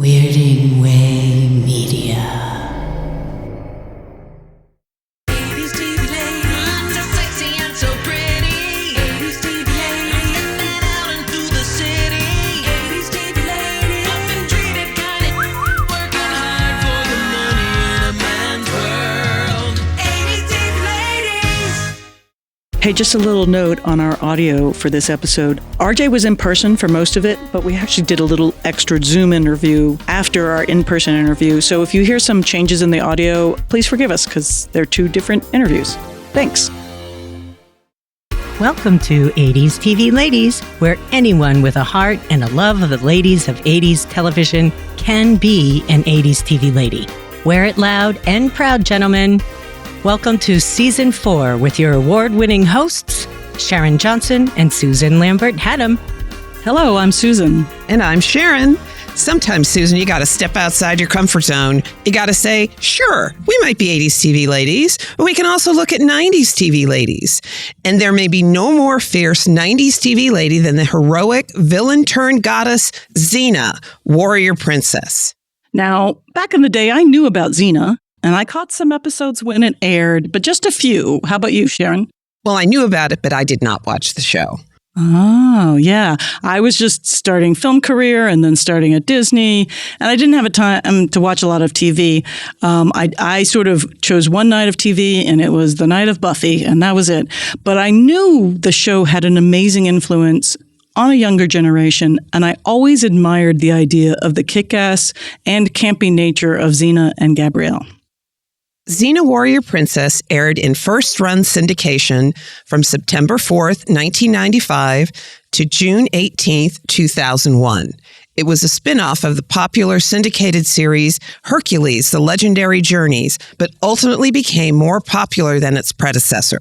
Weirding Way Media. Hey, just a little note on our audio for this episode. RJ was in person for most of it, but we actually did a little extra Zoom interview after our in-person interview. So if you hear some changes in the audio, please forgive us because they're two different interviews. Thanks. Welcome to 80s TV Ladies, where anyone with a heart and a love of the ladies of 80s television can be an 80s TV lady. Wear it loud and proud, gentlemen. Welcome to Season 4 with your award-winning hosts, Sharon+johnson and Susan+lambert+hatem. Hello, I'm Susan. And I'm Sharon. Sometimes, Susan, you got to step outside your comfort zone. You got to say, sure, we might be 80s TV ladies, but we can also look at 90s TV ladies. And there may be no more fierce 90s TV lady than the heroic villain-turned-goddess Xena, warrior princess. Now, back in the day, I knew about Zena, and I caught some episodes when it aired, but just a few. How about you, Sharon? Well, I knew about it, but I did not watch the show. Oh, yeah. I was just starting film career and then starting at Disney, and I didn't have a time to watch a lot of TV. I sort of chose one night of TV, and it was the night of Buffy, and that was it. But I knew the show had an amazing influence on a younger generation, and I always admired the idea of the kick-ass and campy nature of Xena and Gabrielle. Xena Warrior Princess aired in first-run syndication from September 4th, 1995 to June 18th, 2001. It was a spin-off of the popular syndicated series Hercules, The Legendary Journeys, but ultimately became more popular than its predecessor.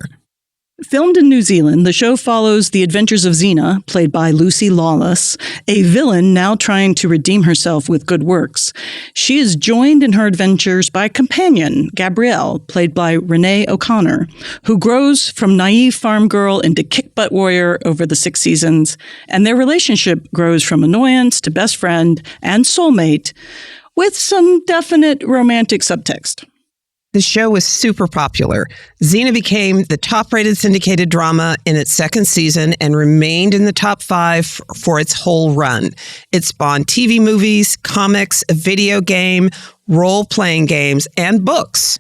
Filmed in New Zealand, the show follows the adventures of Xena, played by Lucy Lawless, a villain now trying to redeem herself with good works. She is joined in her adventures by a companion, Gabrielle, played by Renee O'Connor, who grows from naive farm girl into kick-butt warrior over the 6 seasons, and their relationship grows from annoyance to best friend and soulmate, with some definite romantic subtext. The show was super popular. Xena became the top-rated syndicated drama in its second season and remained in the top 5 for its whole run. It spawned TV movies, comics, a video game, role-playing games, and books.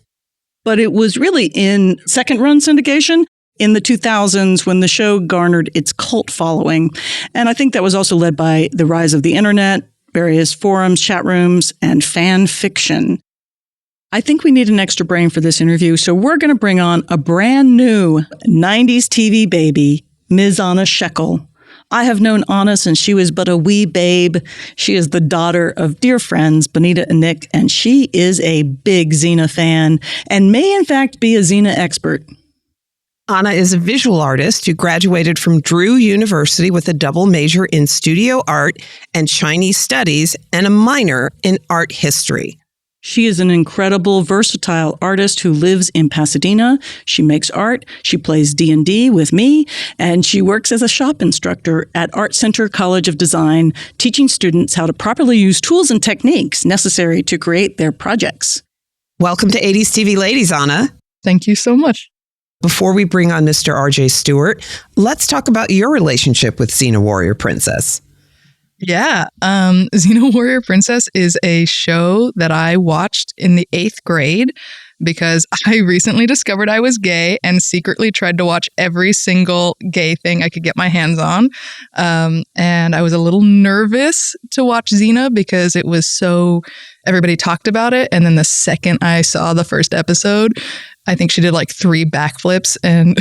But it was really in second-run syndication in the 2000s when the show garnered its cult following. And I think that was also led by the rise of the internet, various forums, chat rooms, and fan fiction. I think we need an extra brain for this interview, so we're going to bring on a brand new 90s TV baby, Ms. Anna Scheckel. I have known Anna since she was but a wee babe. She is the daughter of dear friends, Benita and Nick, and she is a big Xena fan and may in fact be a Xena expert. Anna is a visual artist who graduated from Drew University with a double major in studio art and Chinese studies and a minor in art history. She is an incredible, versatile artist who lives in Pasadena. She makes art, she plays D&D with me, and she works as a shop instructor at Art Center College of Design, teaching students how to properly use tools and techniques necessary to create their projects. Welcome to 80s TV Ladies, Anna. Thank you so much. Before we bring on Mr. RJ Stewart, let's talk about your relationship with Xena Warrior Princess. Yeah. Xena Warrior Princess is a show that I watched in the 8th grade because I recently discovered I was gay and secretly tried to watch every single gay thing I could get my hands on. And I was a little nervous to watch Xena because it was so, everybody talked about it. And then the second I saw the first episode, I think she did like 3 backflips and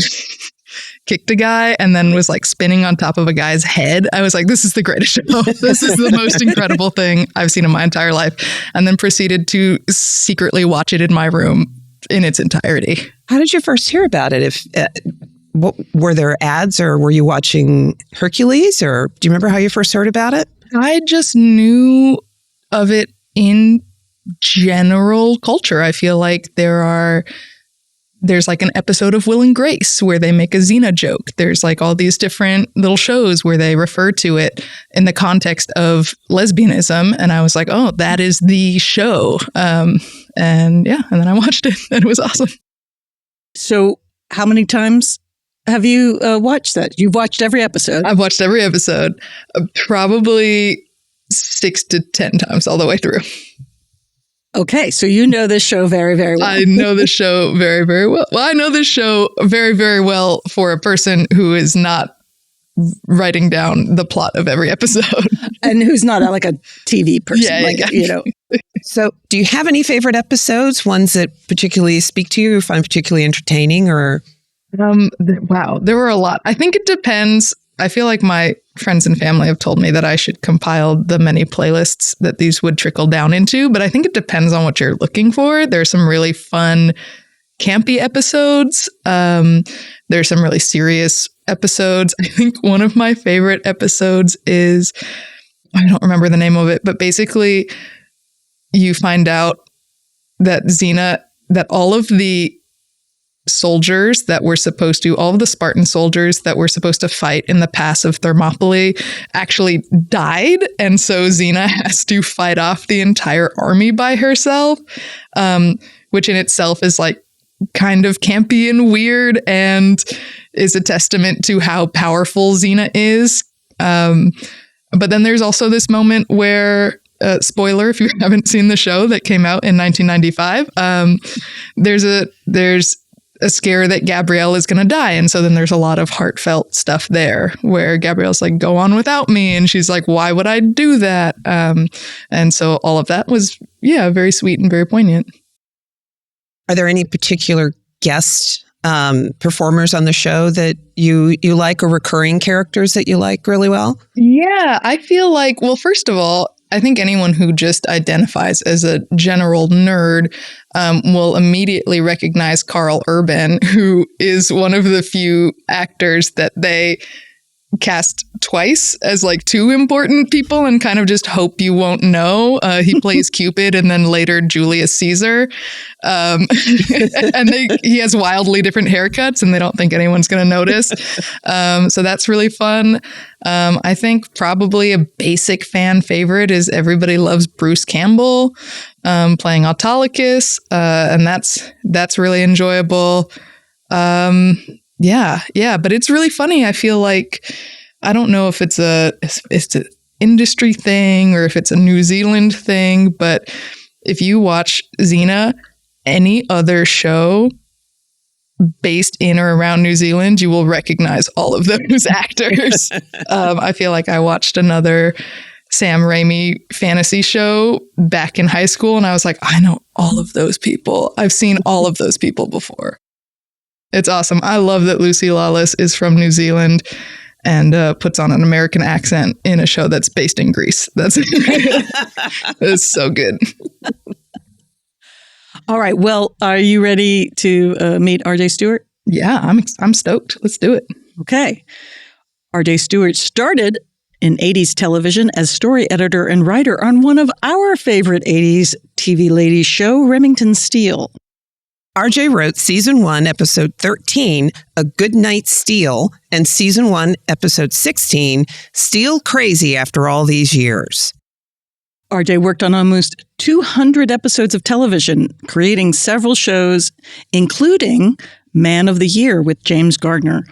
kicked a guy and then was like spinning on top of a guy's head. I was like, this is the greatest show. This is the most incredible thing I've seen in my entire life. And then proceeded to secretly watch it in my room in its entirety. How did you first hear about it? Were there ads or were you watching Hercules, or do you remember how you first heard about it? I just knew of it in general culture. I feel like there are there's like an episode of Will and Grace where they make a Xena joke. There's like all these different little shows where they refer to it in the context of lesbianism. And I was like, oh, that is the show. And then I watched it and it was awesome. So how many times have you watched that? You've watched every episode? I've watched every episode, probably 6 to 10 times all the way through. Okay, so you know this show very, very well. I know this show very, very well. Well, I know this show very, very well for a person who is not writing down the plot of every episode. And who's not like a TV person. So do you have any favorite episodes, ones that particularly speak to you or find particularly entertaining or? Wow, there were a lot. I think it depends. I feel like my friends and family have told me that I should compile the many playlists that these would trickle down into, but I think it depends on what you're looking for. There's some really fun, campy episodes. There's some really serious episodes. I think one of my favorite episodes is, I don't remember the name of it, but basically you find out that Xena, that all of the soldiers that were supposed to, all of the Spartan soldiers that were supposed to fight in the pass of Thermopylae actually died. And so Xena has to fight off the entire army by herself, which in itself is like kind of campy and weird and is a testament to how powerful Xena is. But then there's also this moment where, spoiler if you haven't seen the show that came out in 1995, there's a scare that Gabrielle is going to die. And so then there's a lot of heartfelt stuff there where Gabrielle's like, go on without me. And she's like, why would I do that? And so all of that was, very sweet and very poignant. Are there any particular guest performers on the show that you like, or recurring characters that you like really well? Yeah, I feel like, well, first of all, I think anyone who just identifies as a general nerd will immediately recognize Carl Urban, who is one of the few actors that they cast twice as like two important people and kind of just hope you won't know. He plays Cupid and then later Julius Caesar. And he has wildly different haircuts and they don't think anyone's going to notice. So that's really fun. I think probably a basic fan favorite is Everybody Loves Bruce Campbell playing Autolycus. And that's really enjoyable. Yeah, but it's really funny. I feel like, I don't know if it's an industry thing or if it's a New Zealand thing, but if you watch Xena, any other show based in or around New Zealand, you will recognize all of those actors. I feel like I watched another Sam Raimi fantasy show back in high school and I was like, I know all of those people. I've seen all of those people before. It's awesome. I love that Lucy Lawless is from New Zealand and puts on an American accent in a show that's based in Greece. That's so good. All right. Well, are you ready to meet RJ Stewart? Yeah, I'm stoked. Let's do it. Okay. RJ Stewart started in 80s television as story editor and writer on one of our favorite 80s TV ladies show, Remington Steele. RJ wrote Season 1, Episode 13, A Good Night Steal, and Season 1, Episode 16, Steal Crazy After All These Years. RJ worked on almost 200 episodes of television, creating several shows, including Man of the Year with James Gardner.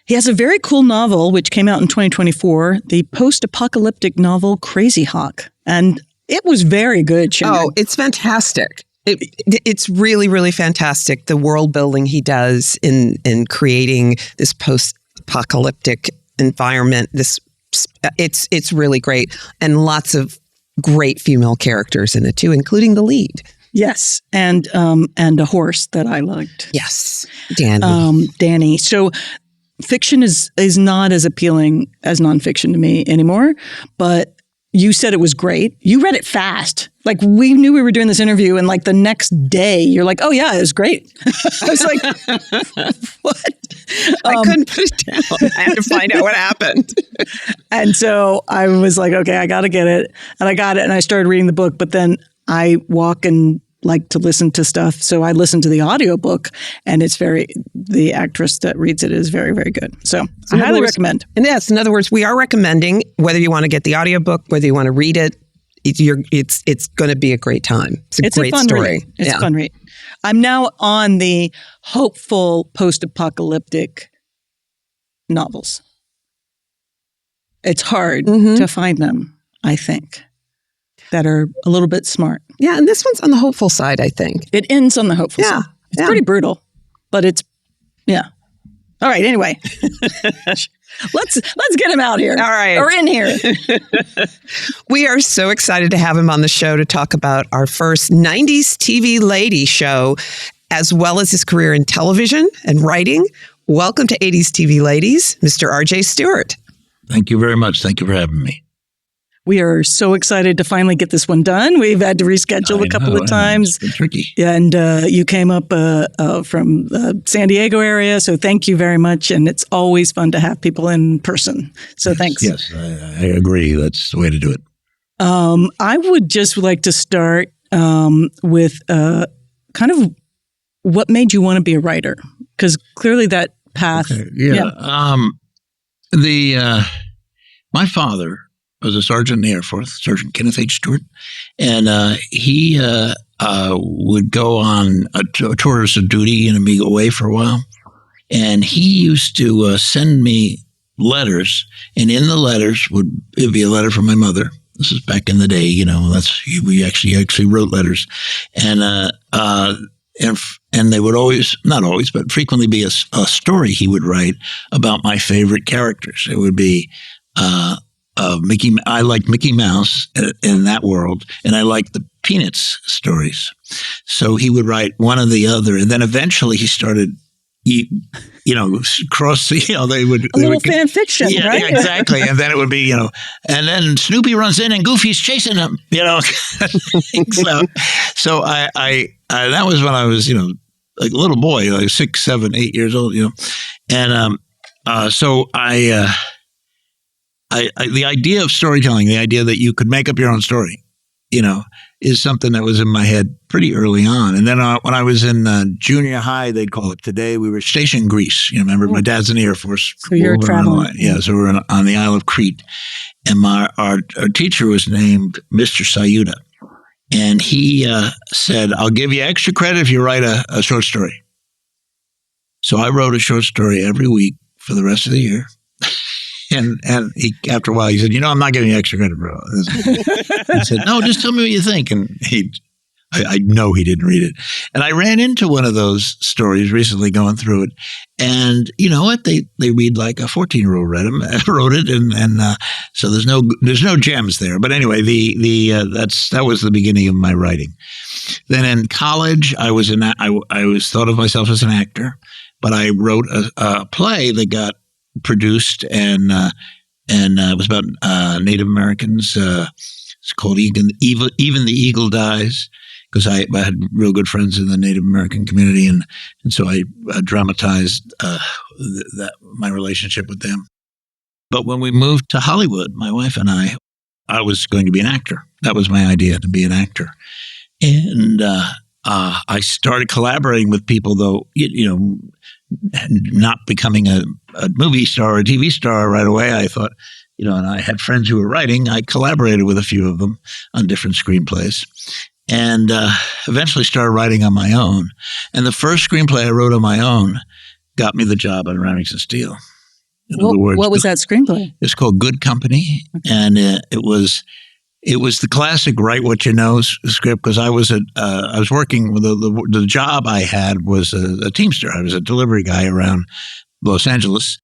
He has a very cool novel, which came out in 2024, the post-apocalyptic novel Crazy Hawk. And it was very good, Sharon. Oh, it's fantastic. It's really, really fantastic, the world building he does in creating this post-apocalyptic environment. It's really great. And lots of great female characters in it too, including the lead. Yes, and a horse that I liked. Yes, Danny. Danny. So fiction is not as appealing as nonfiction to me anymore, but you said it was great. You read it fast. Like, we knew we were doing this interview, and like the next day, you're like, oh yeah, it was great. I was like, what? I couldn't put it down. I had to find out what happened. And so I was like, okay, I got to get it. And I got it, and I started reading the book, but then I walk and like to listen to stuff. So I listen to the audiobook, and the actress that reads it is very, very good. So I highly recommend. And yes, in other words, we are recommending whether you want to get the audiobook, whether you want to read it, it's going to be a great time. It's a great fun story. Read. It's a fun read. I'm now on the hopeful post-apocalyptic novels. It's hard to find them, I think, that are a little bit smart. Yeah, and this one's on the hopeful side, I think. It ends on the hopeful side. It's pretty brutal, but all right, anyway. Let's get him out here. All right. Or in here. We are so excited to have him on the show to talk about our first 90s TV lady show, as well as his career in television and writing. Welcome to 80s TV Ladies, Mr. RJ Stewart. Thank you very much. Thank you for having me. We are so excited to finally get this one done. We've had to reschedule a couple of times. It's been tricky. And you came up from the San Diego area, so thank you very much. And it's always fun to have people in person. So thanks. Yes, I agree. That's the way to do it. I would just like to start with kind of what made you want to be a writer? Because clearly that path. Okay. Yeah. My father was a sergeant in the Air Force, Sergeant Kenneth H. Stewart, and he would go on tours of duty and be away for a while. And he used to send me letters, and in the letters it'd be a letter from my mother. This is back in the day, we actually wrote letters, and they would always, not always, but frequently be a story he would write about my favorite characters. It would be I liked Mickey Mouse in that world, and I liked the Peanuts stories. So he would write one or the other, and then eventually he started, cross. They would a little fan fiction, right? Yeah, exactly. And then it would be, and then Snoopy runs in and Goofy's chasing him. So I that was when I was, like a little boy, like 6, 7, 8 years old, and so the idea of storytelling, the idea that you could make up your own story, is something that was in my head pretty early on. And then when I was in junior high, they'd call it today, we were stationed in Greece. Remember, my dad's in the Air Force. So you're traveling. Yeah, so we're on the Isle of Crete. And our teacher was named Mr. Sayuda. And he said, I'll give you extra credit if you write a short story. So I wrote a short story every week for the rest of the year. And he, after a while, he said, I'm not giving you extra credit, bro. I said, no, just tell me what you think. And I know he didn't read it. And I ran into one of those stories recently going through it. And you know what? They read like a 14-year-old wrote it. And so there's no gems there. But anyway, that was the beginning of my writing. Then in college, I was thought of myself as an actor, but I wrote a play that got produced and it was about Native Americans. It's called Even the Eagle Dies, because I had real good friends in the Native American community, and so I dramatized my relationship with them. But when we moved to Hollywood, my wife and I was going to be an actor. That was my idea, to be an actor, and I started collaborating with people, though, not becoming a movie star or a TV star right away. I thought, and I had friends who were writing. I collaborated with a few of them on different screenplays, and eventually started writing on my own. And the first screenplay I wrote on my own got me the job on Remington Steele. In other words, what was that screenplay? It's called Good Company, and it was the classic write what you know script, because I was working with the job I had was a teamster. I was a delivery guy around Los Angeles.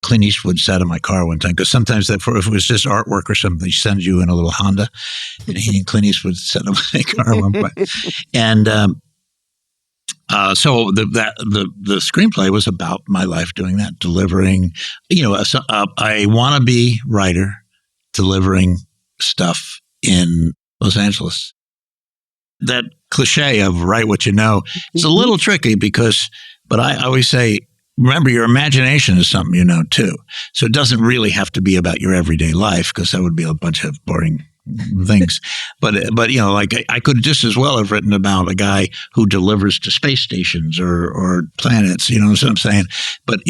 Clint Eastwood sat in my car one time, because sometimes if it was just artwork or something, he sends you in a little Honda. And Clint Eastwood sat in my car one point. And so the screenplay was about my life doing that, delivering, a wannabe writer delivering stuff in Los Angeles. That cliche of write what you know is a little tricky, but I always say, remember, your imagination is something you know too. So it doesn't really have to be about your everyday life, because that would be a bunch of boring things. But like I could just as well have written about a guy who delivers to space stations or planets. You know what I'm saying? But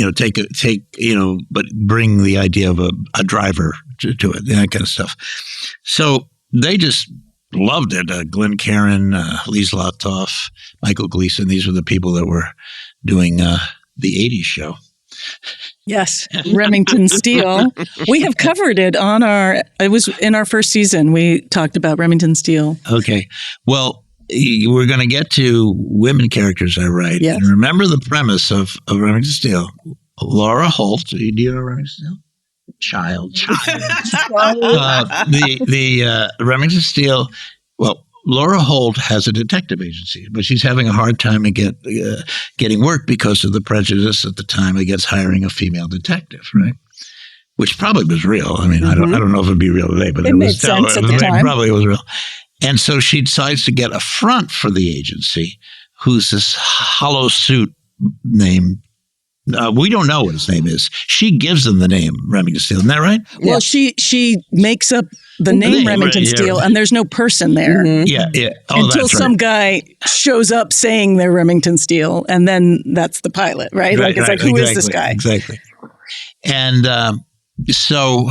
but bring the idea of a driver to it, that kind of stuff. So they just loved it. Glenn Caron, Lee Zlotov, Michael Gleason. These were the people that were doing the 80s show. Yes, Remington Steele. We have covered it it was in our first season. We talked about Remington Steele. Okay. Well, we're going to get to women characters I write. Yes. And remember the premise of Remington Steele. Laura Holt. Do you know Remington Steele? Child. The Remington Steele, well, Laura Holt has a detective agency, but she's having a hard time getting work because of the prejudice at the time against hiring a female detective, right? Which probably was real. I mean, I don't know if it'd be real today, but it made sense at the time. Probably was real. And so she decides to get a front for the agency, who's this hollow suit name. We don't know what his name is. She gives them the name Remington Steele. Isn't that right? Well, she makes up the name Remington Steele, and there's no person there. Mm-hmm. Yeah. Until some guy shows up saying they're Remington Steele, and then that's the pilot, right? It's like, who is this guy? Exactly. And so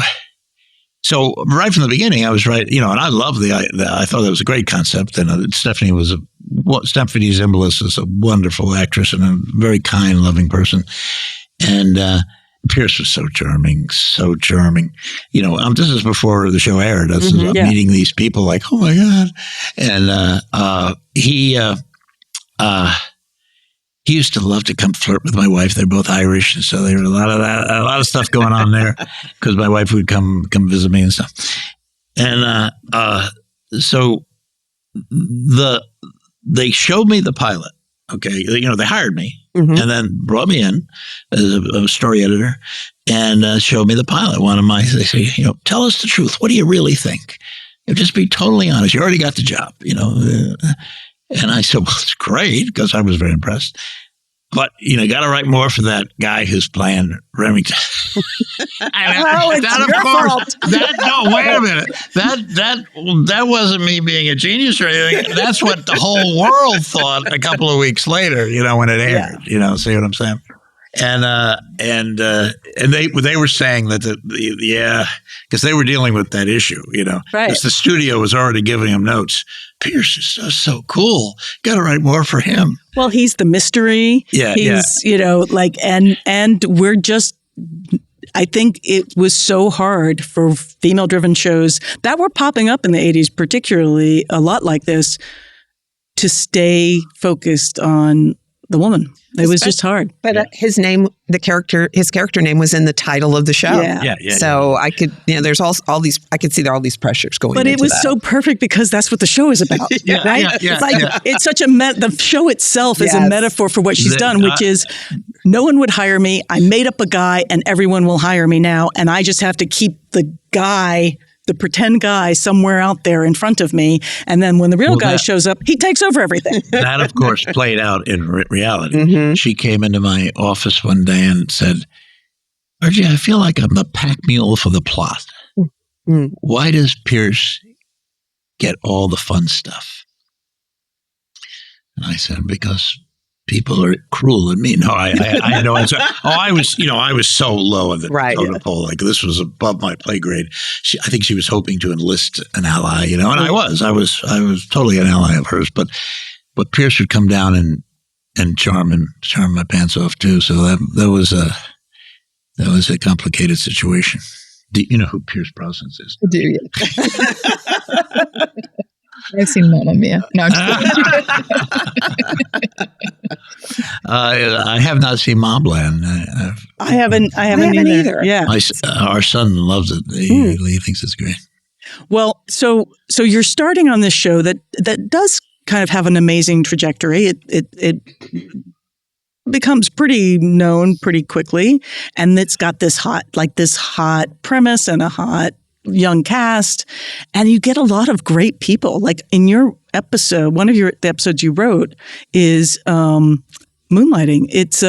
right from the beginning, I was right, and I love I thought that was a great concept. And Stephanie Zimbalist is a wonderful actress and a very kind, loving person. And Pierce was so charming. This is before the show aired. This is meeting these people like, oh my God. And he used to love to come flirt with my wife. They're both Irish, and so there was a lot of stuff going on there because my wife would come visit me and stuff. And so they showed me the pilot. Okay, they hired me and then brought me in as a story editor and showed me the pilot. They say, tell us the truth. What do you really think? Just be totally honest. You already got the job, And I said, well, it's great, because I was very impressed. But, got to write more for that guy who's playing Remington. It's your fault. No, wait a minute. That wasn't me being a genius or anything. That's what the whole world thought a couple of weeks later, when it aired. Yeah. See what I'm saying? And they were saying that because they were dealing with that issue, right? Because the studio was already giving them notes. Pierce is so cool. Got to write more for him. Well, he's the mystery. Yeah, he's and we're just. I think it was so hard for female-driven shows that were popping up in the 80s, particularly a lot like this, to stay focused on the woman. It was just hard. But his character name was in the title of the show. Yeah. So I could, there's all these, I could see there are all these pressures going But it was that. so perfect because that's what the show is about, right? It's such the show itself is a metaphor for what she's done, which is no one would hire me. I made up a guy and everyone will hire me now. And I just have to keep the pretend guy somewhere out there in front of me. And then when the real guy shows up, he takes over everything. That, of course, played out in reality. Mm-hmm. She came into my office one day and said, RJ, I feel like I'm the pack mule for the plot. Mm-hmm. Why does Pierce get all the fun stuff? And I said, because people are cruel and mean. No, I had no answer. I was so low in the totem pole. Like, this was above my pay grade. I think she was hoping to enlist an ally, and I was totally an ally of hers. But Pierce would come down and charm my pants off too. So that was a complicated situation. Do you know who Pierce Brosnan is? I do, yeah. I've seen Mamma Mia. No, I'm just kidding. I have not seen Mobland. I haven't either. Yeah, our son loves it. He thinks it's great. Well, so you're starting on this show that does kind of have an amazing trajectory. It becomes pretty known pretty quickly, and it's got this hot premise and a hot young cast, and you get a lot of great people. Like in your episode, one of the episodes you wrote is Moonlighting. It's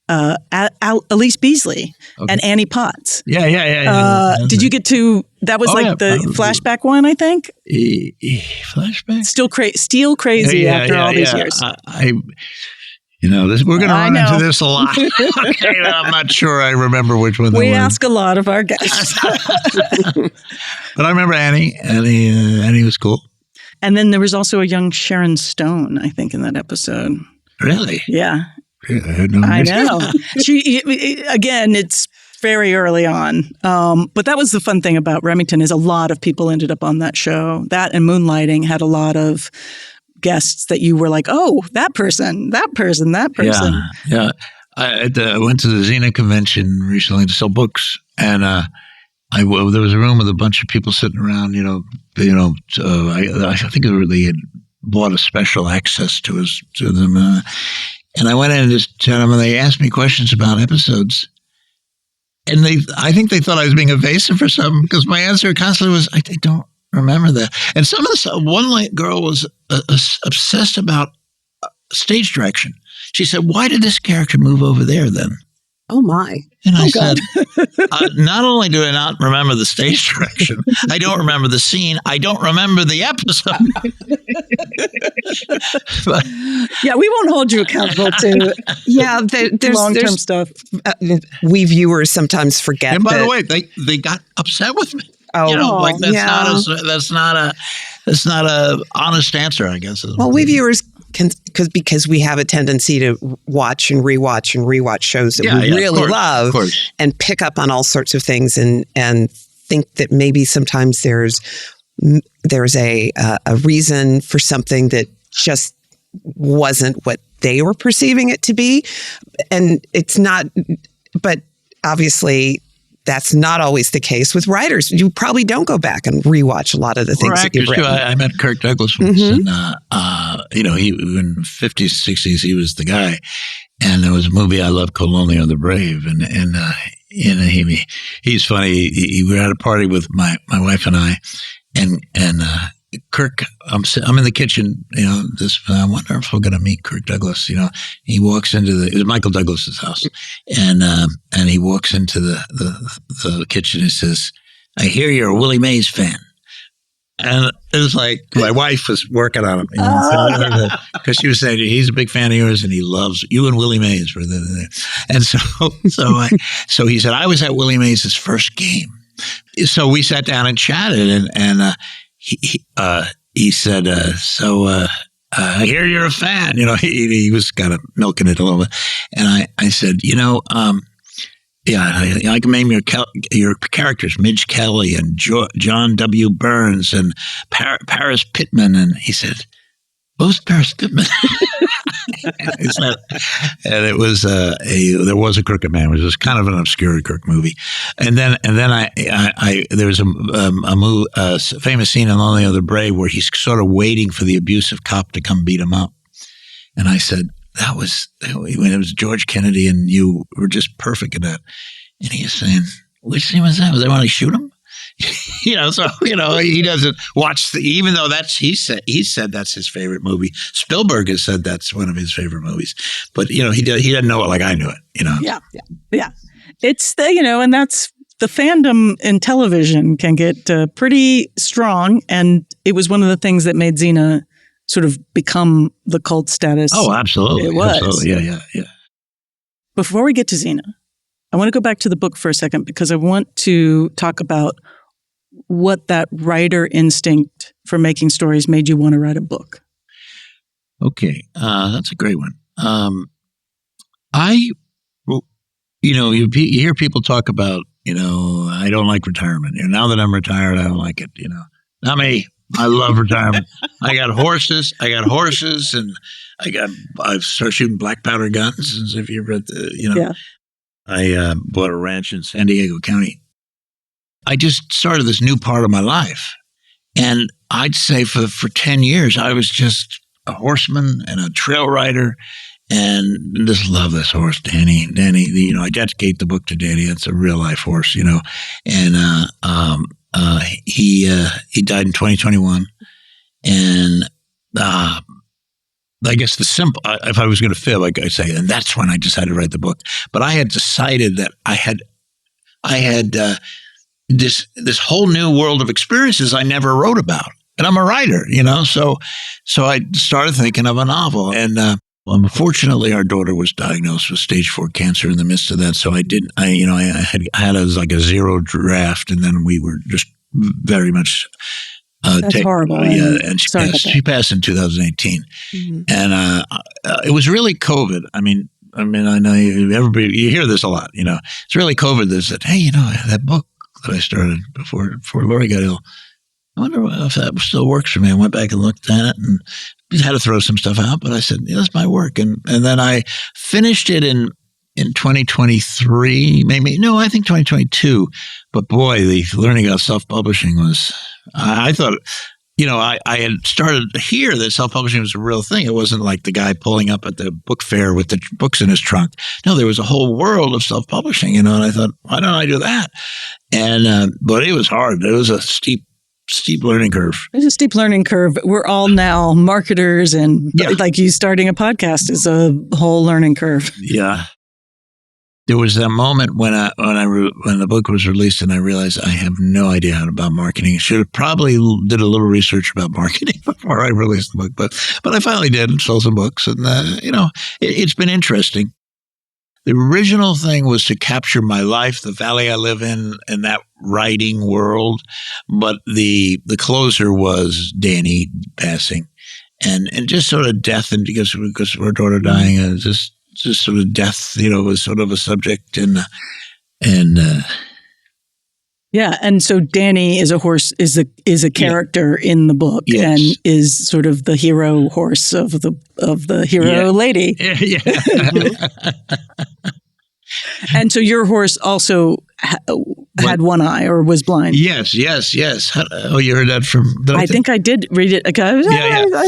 Elise Beasley and Annie Potts. Yeah. Did you get to? That was the flashback one, I think. Flashback. Still crazy after all these years. We're going to run into this a lot. Okay, I'm not sure I remember which one. We ask a lot of our guests, but I remember Annie. Annie was cool. And then there was also a young Sharon Stone, I think, in that episode. Really? Yeah. I know. Again, it's very early on. But that was the fun thing about Remington is a lot of people ended up on that show. That and Moonlighting had a lot of guests that you were like, oh, that person. Yeah. I went to the Xena convention recently to sell books, and there was a room with a bunch of people sitting around. I think they had bought a special access to them, and I went in and just chatted them, and they asked me questions about episodes, and I think they thought I was being evasive or something because my answer constantly was, I don't remember that. And some of one girl was obsessed about stage direction. She said, "Why did this character move over there then?" Oh my! And I said, "Not only do I not remember the stage direction, I don't remember the scene. I don't remember the episode." Yeah, we won't hold you accountable to there's long-term stuff. We viewers sometimes forget. And by the way, they got upset with me. Oh, that's not a honest answer, I guess. Well, we viewers because we have a tendency to watch and rewatch shows that we really love and pick up on all sorts of things and think that maybe sometimes there's a reason for something that just wasn't what they were perceiving it to be, and it's not. But obviously, that's not always the case with writers. You probably don't go back and rewatch a lot of the things that you've written. I met Kirk Douglas once, and he in the 50s, 60s, he was the guy. And there was a movie I love called Lonely on the Brave, and he's funny. We were at a party with my wife and I, and Kirk, I'm in the kitchen, I wonder if we're going to meet Kirk Douglas. He walks into it was Michael Douglas's house, and he walks into the kitchen and says, "I hear you're a Willie Mays fan." And it was like my wife was working on him, because she was saying he's a big fan of yours and he loves you and Willie Mays. And so he said, "I was at Willie Mays' first game." So we sat down and chatted, and he said, I hear you're a fan. He was kind of milking it a little bit. And I said, I can name your characters, Midge Kelly and John W. Burns and Paris Pittman. And he said, "Who's Paris Pittman?" And it was there was a Crooked Man. It was just kind of an obscure Kirk movie. And then there was a famous scene in Lonely on the Brave where he's sort of waiting for the abusive cop to come beat him up. And I said, that was when it was George Kennedy and you were just perfect in that. And he was saying, "Which scene was that? Was they want to shoot him?" He doesn't watch even though he said that's his favorite movie. Spielberg has said that's one of his favorite movies, but he doesn't know it like I knew it. Yeah. It's and that's the fandom in television can get pretty strong, and it was one of the things that made Xena sort of become the cult status. Oh, absolutely. It was. Absolutely. Yeah. Before we get to Xena, I want to go back to the book for a second because I want to talk about what that writer instinct for making stories made you want to write a book. Okay, that's a great one. You hear people talk about, I don't like retirement. Now that I'm retired, I don't like it. Not me. I love retirement. I got horses, and I've started shooting black powder guns. If you read I bought a ranch in San Diego County. I just started this new part of my life. And I'd say for 10 years, I was just a horseman and a trail rider and just love this horse, Danny. I dedicate the book to Danny. It's a real life horse, and he died in 2021. And I guess the simple, if I was going to fib, I'd say, and that's when I decided to write the book. But I had decided that I had this whole new world of experiences I never wrote about. And I'm a writer, so I started thinking of a novel. And unfortunately, our daughter was diagnosed with stage 4 cancer in the midst of that. So I had like a zero draft, and then we were just very much. That's horrible. Yeah, and she passed in 2018, and it was really COVID. I mean, I know you hear this a lot. It's really COVID that said, "Hey, that book that I started before Lori got ill. I wonder if that still works for me." I went back and looked at it and had to throw some stuff out, but I said, "That's my work." And then I finished it in 2023, I think 2022. But boy, the learning about self-publishing was, I thought, I had started to hear that self-publishing was a real thing. It wasn't like the guy pulling up at the book fair with the books in his trunk. No, there was a whole world of self-publishing, and I thought, why don't I do that? And, but it was hard. It was a steep learning curve. There's a steep learning curve. We're all now marketers, and like you starting a podcast is a whole learning curve. Yeah. There was that moment when the book was released, and I realized I have no idea about marketing. I should have probably did a little research about marketing before I released the book, but I finally did and sold some books, and it's been interesting. The original thing was to capture my life, the valley I live in that writing world, but the closer was Danny passing, and just sort of death, and because of our daughter dying, and just sort of death, was sort of a subject, and and so Danny is a horse, is a character in the book, and is sort of the hero horse of the hero lady. And so your horse also had one eye or was blind. Yes. Oh, you heard that from? I think I did read it. I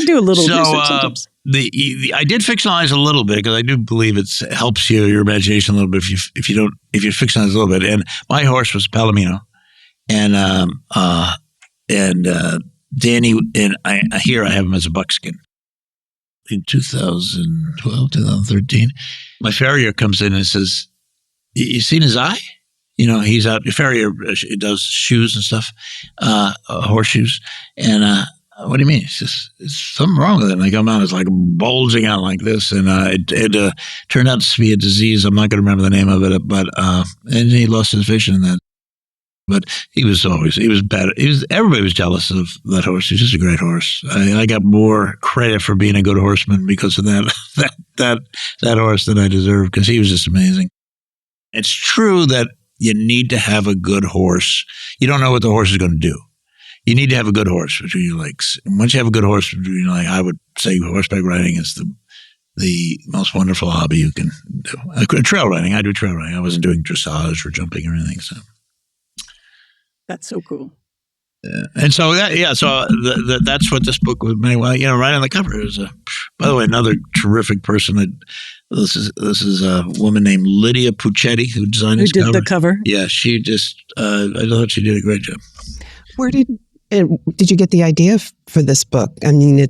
do a little research sometimes. I did fictionalize a little bit because I do believe it helps your imagination a little bit if you fictionalize a little bit. And my horse was Palomino, and Danny, and I have him as a buckskin. In 2012, 2013, my farrier comes in and says, "You seen his eye? He's out." The farrier does shoes and stuff, horseshoes, and what do you mean? It's just something wrong with it. And I come out, it's like bulging out like this, and it turned out to be a disease. I'm not going to remember the name of it, but and he lost his vision in that. But he was better. Everybody was jealous of that horse. He's just a great horse. I got more credit for being a good horseman because of that horse than I deserve, because he was just amazing. It's true that you need to have a good horse. You don't know what the horse is going to do. You need to have a good horse between your legs. And once you have a good horse between your legs, I would say horseback riding is the most wonderful hobby you can do. Trail riding. I do trail riding. I wasn't doing dressage or jumping or anything. So. That's so cool. And so that's what this book was. Anyway, right on the cover is by the way, another terrific person. This is a woman named Lydia Puccetti who designed this cover. Who did the cover? Yeah, she just I thought she did a great job. Where did you get the idea for this book? I mean, I don't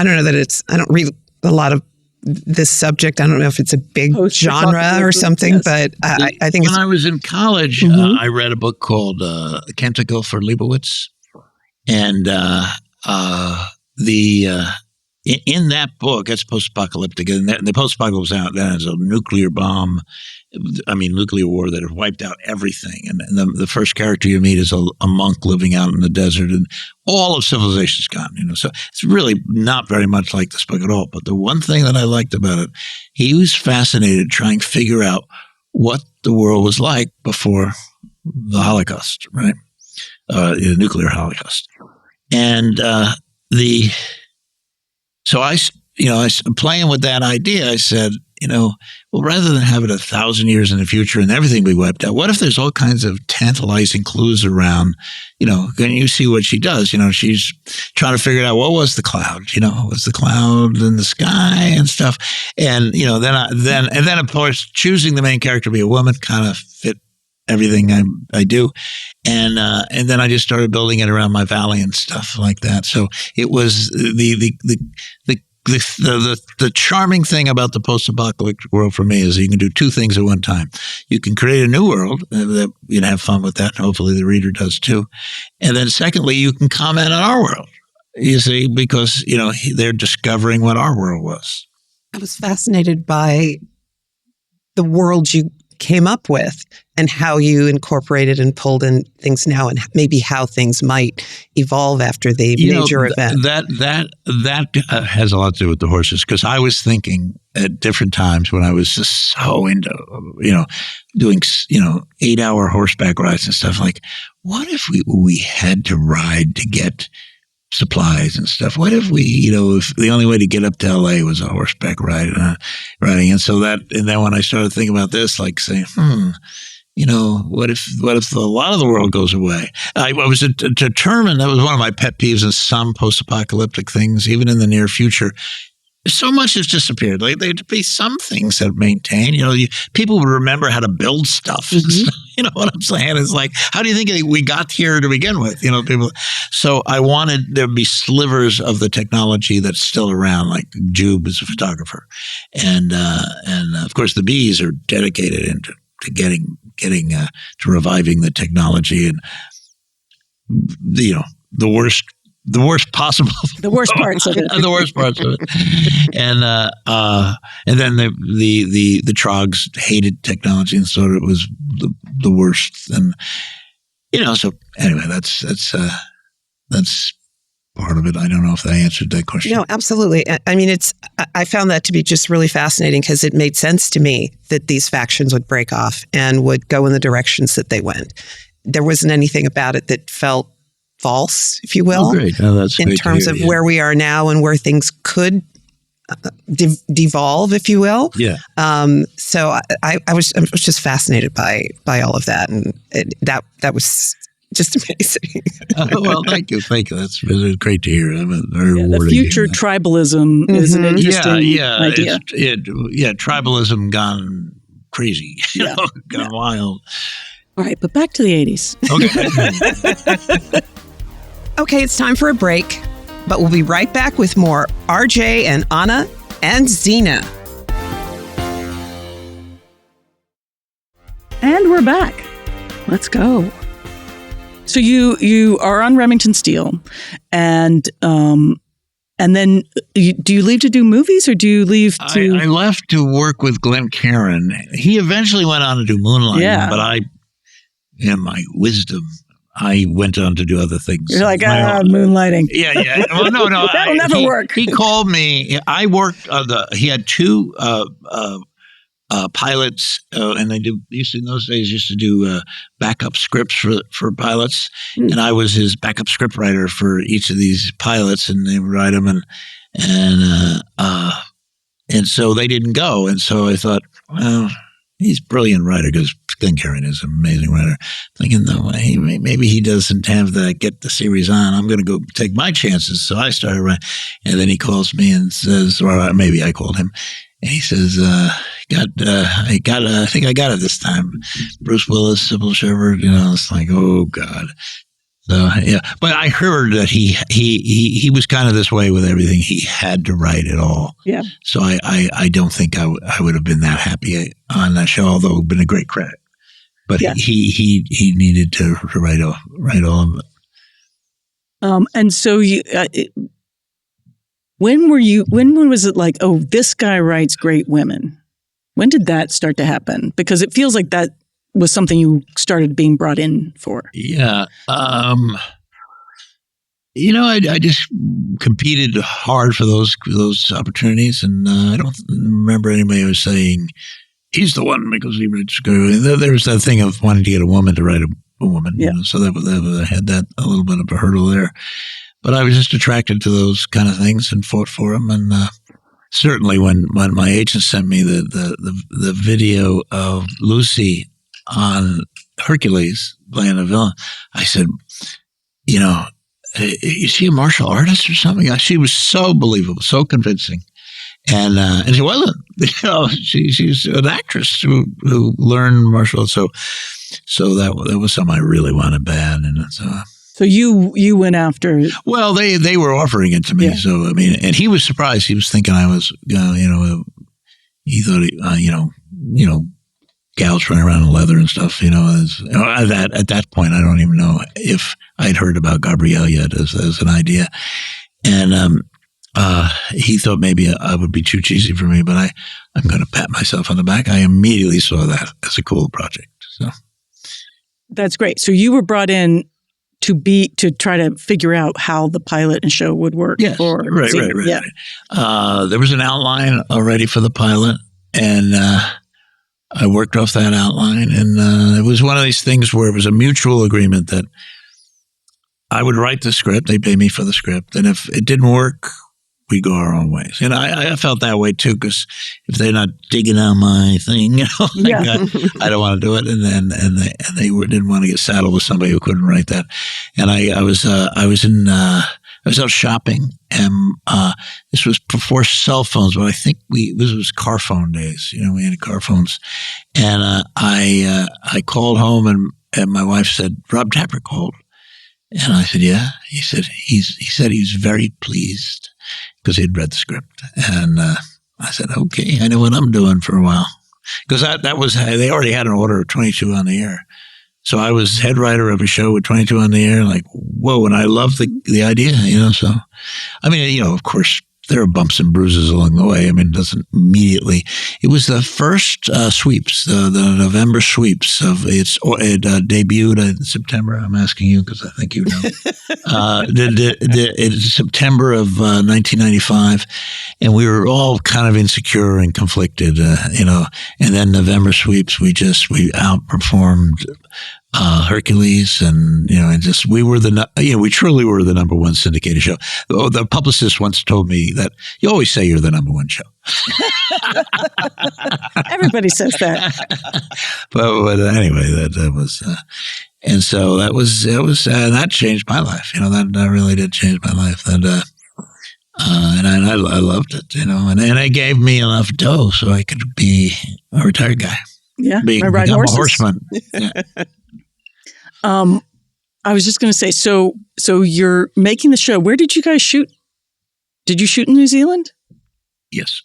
know that it's. I don't read a lot of this subject. I don't know if it's a big genre or something, yes. But I think when I was in college, I read a book called Canticle for Leibowitz, and in that book, it's post-apocalyptic, and the post-apocalypse out then is a nuclear bomb. Nuclear war that have wiped out everything. And the first character you meet is a monk living out in the desert, and all of civilization's gone. So it's really not very much like this book at all. But the one thing that I liked about it, he was fascinated trying to figure out what the world was like before the Holocaust, right? The nuclear Holocaust. And so I playing with that idea, I said, well, rather than have it 1,000 years in the future and everything be wiped out, what if there's all kinds of tantalizing clues around? Can you see what she does? She's trying to figure out what was the cloud? Was the cloud in the sky and stuff? And then of course choosing the main character to be a woman kind of fit everything I do. And then I just started building it around my valley and stuff like that. So it was the charming thing about the post-apocalyptic world for me is you can do two things at one time. You can create a new world that you can have fun with that. And hopefully the reader does too. And then secondly, you can comment on our world, you see, because, they're discovering what our world was. I was fascinated by the world you came up with and how you incorporated and pulled in things now and maybe how things might evolve after the major event. That has a lot to do with the horses, because I was thinking at different times when I was just so into, doing, 8-hour horseback rides and stuff, like, what if we had to ride to get supplies and stuff? What if we, if the only way to get up to LA was a horseback riding? And so and then when I started thinking about this, like saying, what if a lot of the world goes away? I was determined, that was one of my pet peeves in some post-apocalyptic things, even in the near future. So much has disappeared. Like, there'd be some things that maintain. People would remember how to build stuff. Mm-hmm. You know what I'm saying? It's like, how do you think we got here to begin with? People. So I wanted there to be slivers of the technology that's still around, like Jube is a photographer, and of course the bees are dedicated to getting to reviving the technology, and the worst possible. The worst parts of it. The worst parts of it. And then the Trogs hated technology and thought it was the worst. And so anyway, that's part of it. I don't know if that answered that question. No, absolutely. I mean, I found that to be just really fascinating because it made sense to me that these factions would break off and would go in the directions that they went. There wasn't anything about it that felt false, if you will, great. Oh, that's in terms of where we are now and where things could devolve, if you will. Yeah. So I was just fascinated by all of that, and that was just amazing. Well, thank you. That's really great to hear. The future tribalism is an interesting idea. Tribalism gone crazy, gone wild. All right, but back to the 80s. Okay. Okay, it's time for a break, but we'll be right back with more RJ and Anna and Zena. And we're back. Let's go. So you are on Remington Steele, and then do you leave to do movies, or do you leave to? I left to work with Glenn Caron. He eventually went on to do Moonlighting, but in my wisdom, I went on to do other things. You're like, Moonlighting. Yeah. Well, no. That'll never work. He called me. I worked he had two pilots, and they used to do backup scripts for pilots, and I was his backup script writer for each of these pilots, and they would write them, and so they didn't go, and so I thought, well, he's a brilliant writer because Glenn Caron is an amazing writer. Thinking, no, maybe he doesn't have get the series on. I'm going to go take my chances. So I started writing, and then he calls me and says, or maybe I called him, and he says, I think I got it this time. Bruce Willis, Sybil Shepherd, it's like, oh God. So yeah, but I heard that he was kind of this way with everything. He had to write it all. Yeah. So I don't think I would have been that happy on that show, although it would have been a great credit. But he needed to write all of it. And so when was it like, oh, this guy writes great women? When did that start to happen? Because it feels like that was something you started being brought in for. Yeah. I just competed hard for those opportunities, and I don't remember anybody was saying he's the one because he writes good. There was that thing of wanting to get a woman to write a woman. Yeah. So that had that a little bit of a hurdle there. But I was just attracted to those kind of things and fought for them. And certainly when my agent sent me the video of Lucy on Hercules playing a villain, I said, is she a martial artist or something? She was so believable, so convincing. And she wasn't. She's an actress who learned martial arts. So that was something I really wanted bad, and so you went after. Well, they were offering it to me. Yeah. So I mean, and he was surprised. He was thinking I was, he thought, gals running around in leather and stuff. At that point, I don't even know if I'd heard about Gabrielle yet as an idea, and he thought maybe I would be too cheesy for me, but I'm going to pat myself on the back. I immediately saw that as a cool project. So that's great. So you were brought in to try to figure out how the pilot and show would work. Yes, right. Yeah. There was an outline already for the pilot, and I worked off that outline, and it was one of these things where it was a mutual agreement that I would write the script. They pay me for the script, and if it didn't work, we go our own ways. And I felt that way too, because if they're not digging out my thing, I don't want to do it. And they didn't want to get saddled with somebody who couldn't write that. And I was out shopping, and this was before cell phones, but I think this was car phone days. We had car phones, and I called home, and my wife said, "Rob Tapper called." And I said, "Yeah." He said he was very pleased because he'd read the script. And I said, "Okay, I know what I'm doing for a while." Because that was, they already had an order of 22 on the air. So I was head writer of a show with 22 on the air, like, whoa. And I loved the idea, so, I mean, of course, there are bumps and bruises along the way. I mean, it doesn't immediately. It was the first sweeps, the November sweeps it debuted in September. I'm asking you because I think you know. It's September of 1995, and we were all kind of insecure and conflicted, And then November sweeps, we outperformed Hercules, and we truly were the number one syndicated show. The publicist once told me that you always say you're the number one show. Everybody says that. but anyway, that was, and so that changed my life. That really did change my life. And I loved it. And it gave me enough dough so I could be a retired guy. Yeah, become a horseman. Yeah. I was just going to say, so you're making the show. Where did you guys shoot? Did you shoot in New Zealand? Yes.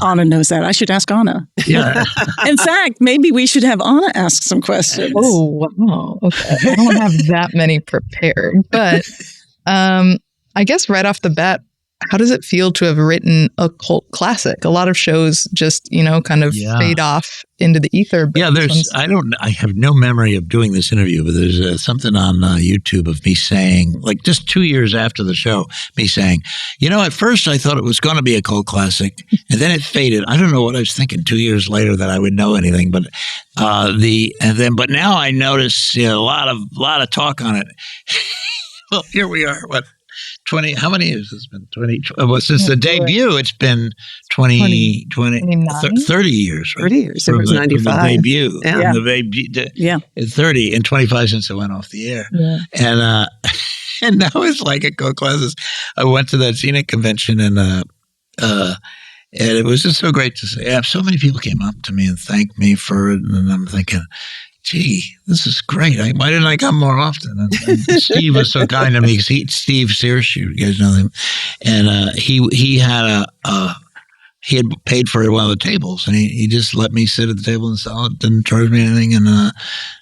Anna knows that. I should ask Anna. Yeah. In fact, maybe we should have Anna ask some questions. Oh, wow. Okay. I don't have that many prepared, but I guess right off the bat, how does it feel to have written a cult classic? A lot of shows just, kind of fade off into the ether. Yeah, I have no memory of doing this interview, but there's something on YouTube of me saying, like just 2 years after the show, me saying, at first I thought it was going to be a cult classic, and then it faded. I don't know what I was thinking 2 years later that I would know anything, but but now I notice a lot of talk on it. Well, here we are. What? 20, how many years has it been? 20, since the debut, it's been 30 years. Right? 30 years. It was 95. From the debut. Yeah. From the debut. 30 and 25 since it went off the air. Yeah. And now it's like a cult classic. I went to that Xena convention, and it was just so great to see. Yeah, so many people came up to me and thanked me for it, and I'm thinking, gee, this is great. Why didn't I come more often? And Steve was so kind to me. Steve Sears, you guys know him. And he had he had paid for one of the tables, and he just let me sit at the table and sell it, didn't charge me anything, and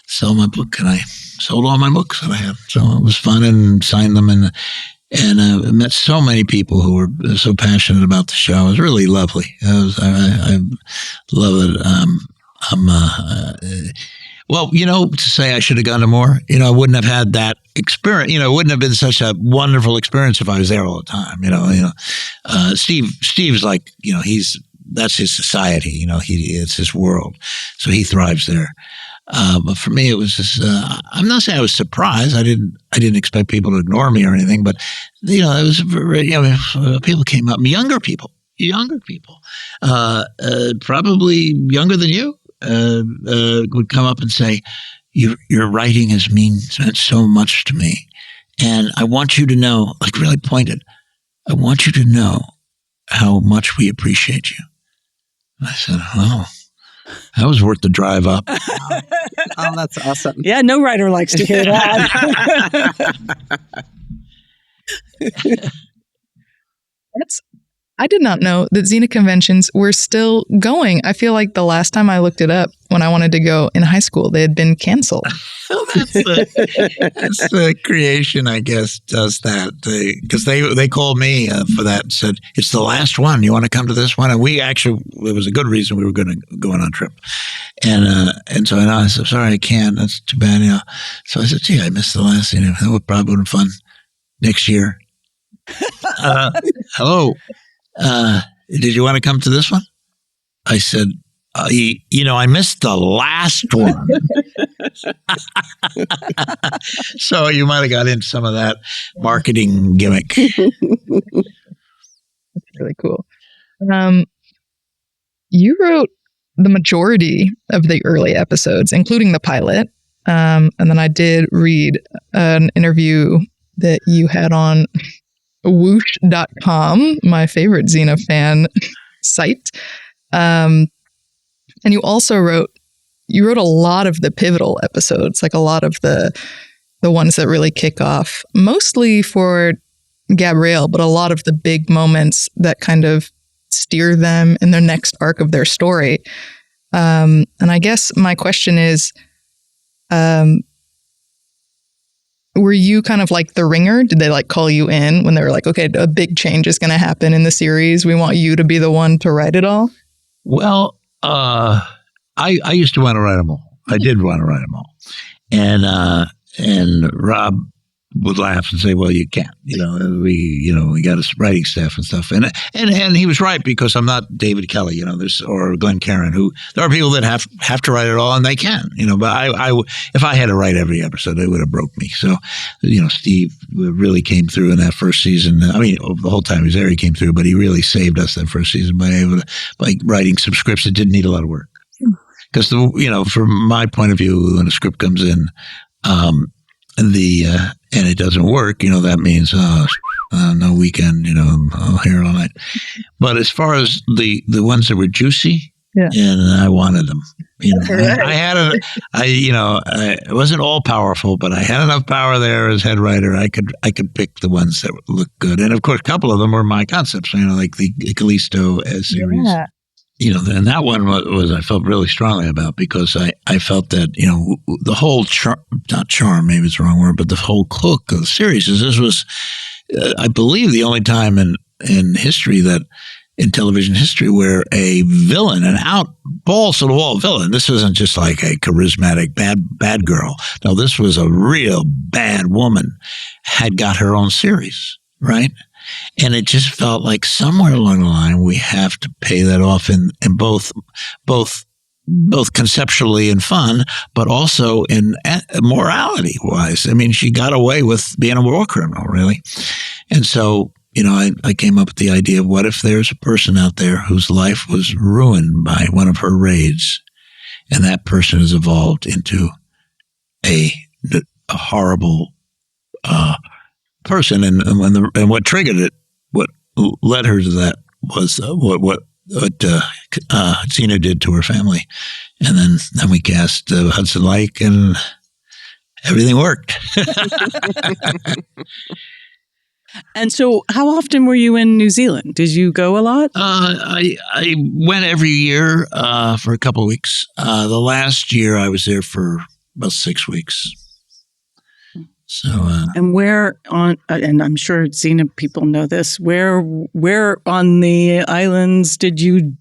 sell my book. And I sold all my books that I had. So it was fun, and signed them, and I met so many people who were so passionate about the show. It was really lovely. I love it. Well, to say I should have gone to more, I wouldn't have had that experience. It wouldn't have been such a wonderful experience if I was there all the time. Steve's like, that's his society. It's his world, so he thrives there. But for me, it was just. I'm not saying I was surprised. I didn't expect people to ignore me or anything. But it was. People came up, younger people, probably younger than you. Would come up and say, your writing has meant so much to me, and I want you to know, like really pointed, I want you to know how much we appreciate you. I said, oh, that was worth the drive up. Oh, that's awesome. Yeah, no writer likes to hear that. I did not know that Xena conventions were still going. I feel like the last time I looked it up when I wanted to go in high school, they had been canceled. Well, that's the creation, I guess, does that. Because they called me for that and said, it's the last one. You want to come to this one? And we actually, it was a good reason we were going to go on a trip. And so I said, sorry, I can't. That's too bad. You know. So I said, gee, I missed the last. You know, that would probably have been fun next year. Hello. Did you want to come to this one? I said, you know, I missed the last one. So you might have got into some of that marketing gimmick. That's really cool. You wrote the majority of the early episodes, including the pilot. And then I did read an interview that you had on whoosh.com, my favorite Xena fan site. And you also wrote a lot of the pivotal episodes, like a lot of the ones that really kick off, mostly for Gabrielle, but a lot of the big moments that kind of steer them in their next arc of their story. And I guess my question is, were you kind of like the ringer? Did they like call you in when they were like, okay, a big change is going to happen in the series. We want you to be the one to write it all? Well, I used to want to write them all. I did want to write them all. And Rob would laugh and say, well, you can't, we got a writing staff and stuff. And he was right, because I'm not David Kelly, or Glenn Caron, who there are people that have to write it all, and they can, but I if I had to write every episode, it would have broke me. So, Steve really came through in that first season. I mean, the whole time he was there, he came through, but he really saved us that first season by writing some scripts that didn't need a lot of work. Because, from my point of view, when a script comes in, and it doesn't work, that means no weekend, I'm here all night. But as far as the ones that were juicy, yeah, and I wanted them. Right. It wasn't all powerful, but I had enough power there as head writer. I could pick the ones that looked good, and of course, a couple of them were my concepts. Like the Callisto series. Yeah. And that one was I felt really strongly about, because I felt that, the whole not charm, maybe it's the wrong word, but the whole hook of the series is this was, I believe, the only time in history in television history where a villain, an balls to the wall villain, this isn't just like a charismatic bad girl. No, this was a real bad woman, had got her own series, right? And it just felt like somewhere along the line we have to pay that off in both conceptually and fun, but also in morality wise. I mean, she got away with being a war criminal, really. And so, I came up with the idea of, what if there's a person out there whose life was ruined by one of her raids, and that person has evolved into a horrible person, and what triggered it, what led her to that, was what Zena did to her family, and then we cast Hudson Lake, and everything worked. And so, how often were you in New Zealand? Did you go a lot? I went every year for a couple of weeks. The last year I was there for about 6 weeks. So, and where on, and I'm sure Xena people know this, where on the islands did you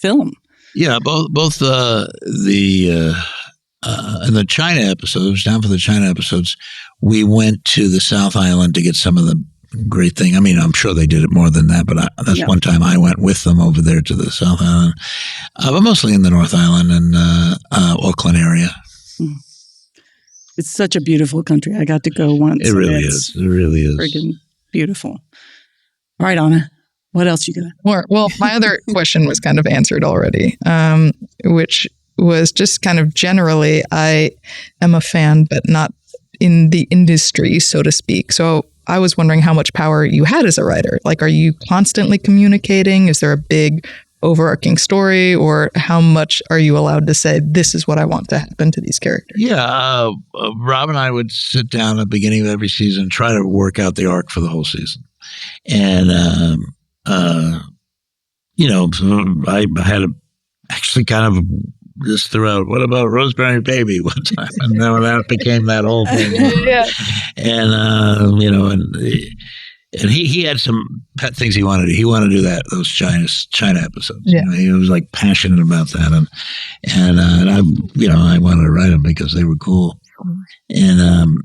film? Yeah, both in the China episodes, down for the China episodes, we went to the South Island to get some of the great thing. I mean, I'm sure they did it more than that, but that's one time I went with them over there to the South Island, but mostly in the North Island and Auckland area. Mm. It's such a beautiful country. I got to go once. It really is. It really is. Friggin' beautiful. All right, Anna, what else you got? Well, my other question was kind of answered already, which was just kind of generally, I am a fan, but not in the industry, so to speak. So I was wondering how much power you had as a writer. Like, are you constantly communicating? Is there a big overarching story, or how much are you allowed to say, this is what I want to happen to these characters? Yeah, Rob and I would sit down at the beginning of every season, try to work out the arc for the whole season. And, I had actually kind of just threw out, what about Rosemary Baby one time? And then that became that whole thing. Yeah. And he had some pet things he wanted to do. He wanted to do those China episodes. Yeah. He was like passionate about that. And I wanted to write them because they were cool. And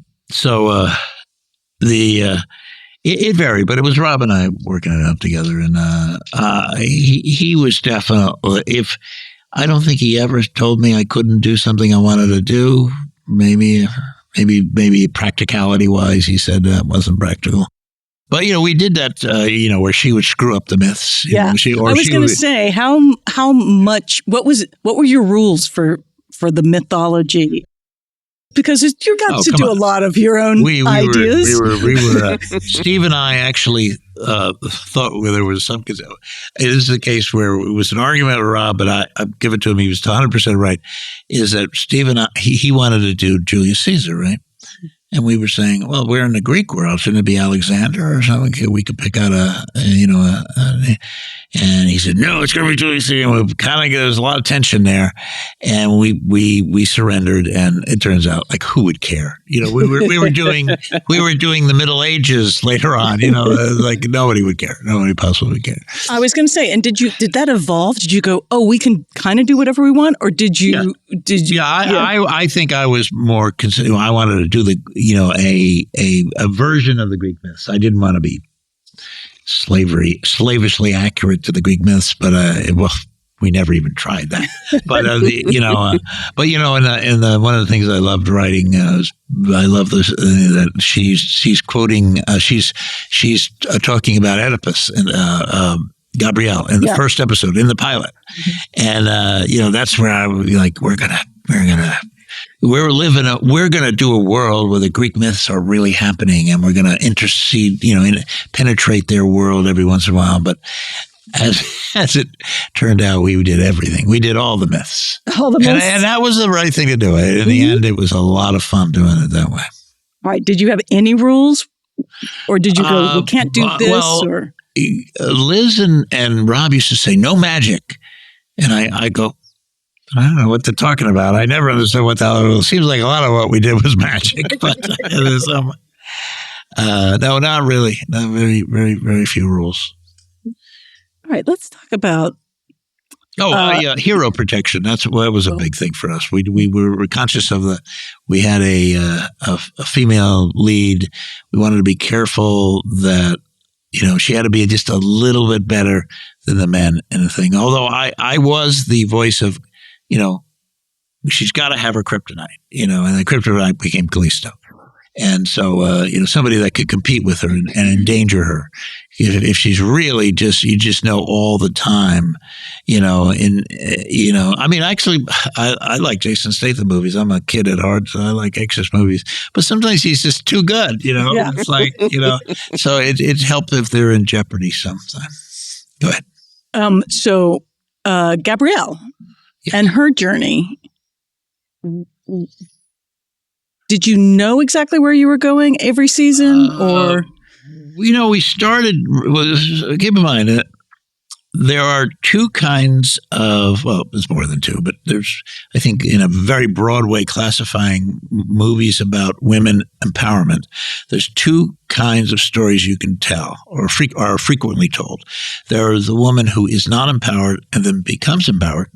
it varied, but it was Rob and I working it out together. And he was definitely, I don't think he ever told me I couldn't do something I wanted to do. Maybe practicality wise, he said that wasn't practical. But, we did that, where she would screw up the myths. Yeah. I was going to say, how much, what were your rules for the because you got to do a lot of your own ideas. We were Steve and I actually thought there was some. This is a case where it was an argument with Rob, but I give it to him. He was 100% right. Is that Steve and I? He wanted to do Julius Caesar, right? And we were saying, well, we're in the Greek world. Shouldn't it be Alexander or something? We could pick out and he said, no, it's going to be Julius Caesar. And we there's a lot of tension there. And we surrendered. And it turns out, like, who would care? We were doing the Middle Ages later on, like nobody would care. Nobody possibly would care. I was going to say, and did that evolve? Did you go, oh, we can kind of do whatever we want? Or did you? Yeah. I think I was more I wanted to do a version of the Greek myths. I didn't want to be slavishly accurate to the Greek myths, but we never even tried that. But one of the things I loved writing is I love this that she's quoting she's talking about Oedipus and Gabrielle in the first episode in the pilot, and that's where I would be like, we're gonna do a world where the Greek myths are really happening, and we're going to intercede, penetrate their world every once in a while. But as it turned out, we did everything. We did all the myths. And that was the right thing to do. In the end, it was a lot of fun doing it that way. All right. Did you have any rules? Or did you go, we can't do this? Or Liz and Rob used to say, no magic. And I go, I don't know what they're talking about. I never understood what the hell. It seems like a lot of what we did was magic, but there's some. No, not really. Not very, very, very few rules. All right, let's talk about. Hero protection. That was a big thing for us. We were conscious of that. We had a female lead. We wanted to be careful that she had to be just a little bit better than the men in the thing. Although I was the voice of. She's got to have her kryptonite, and the kryptonite became Callisto. And so, somebody that could compete with her and endanger her. If she's really you just know all the time, actually, I like Jason Statham movies. I'm a kid at heart, so I like exorcist movies. But sometimes he's just too good, Yeah. It's like, so it helps if they're in jeopardy sometimes. Go ahead. Gabrielle. And her journey, did you know exactly where you were going every season? Or we started, keep in mind that there are two kinds of, there's more than two, but there's, I think, in a very broad way, classifying movies about women empowerment. There's two kinds of stories you can tell or are frequently told. There is the woman who is not empowered and then becomes empowered.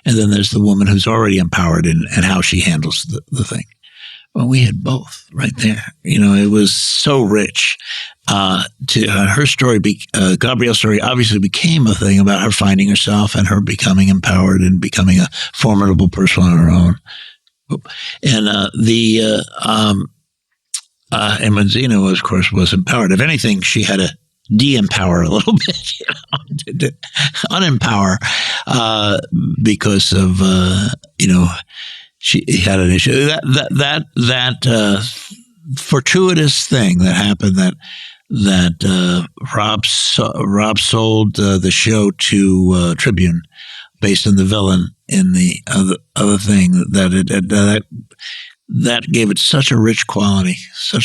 And then there's the woman who's already empowered and how she handles the thing. Well, we had both right there. It was so rich. Her story, Gabrielle's story, obviously became a thing about her finding herself and her becoming empowered and becoming a formidable person on her own. And and when Zena, of course, was empowered. If anything, she had to de-empower a little bit, unempower, because of she had an issue. fortuitous thing that happened that Rob sold the show to Tribune based on the villain in the other thing that gave it such a rich quality. So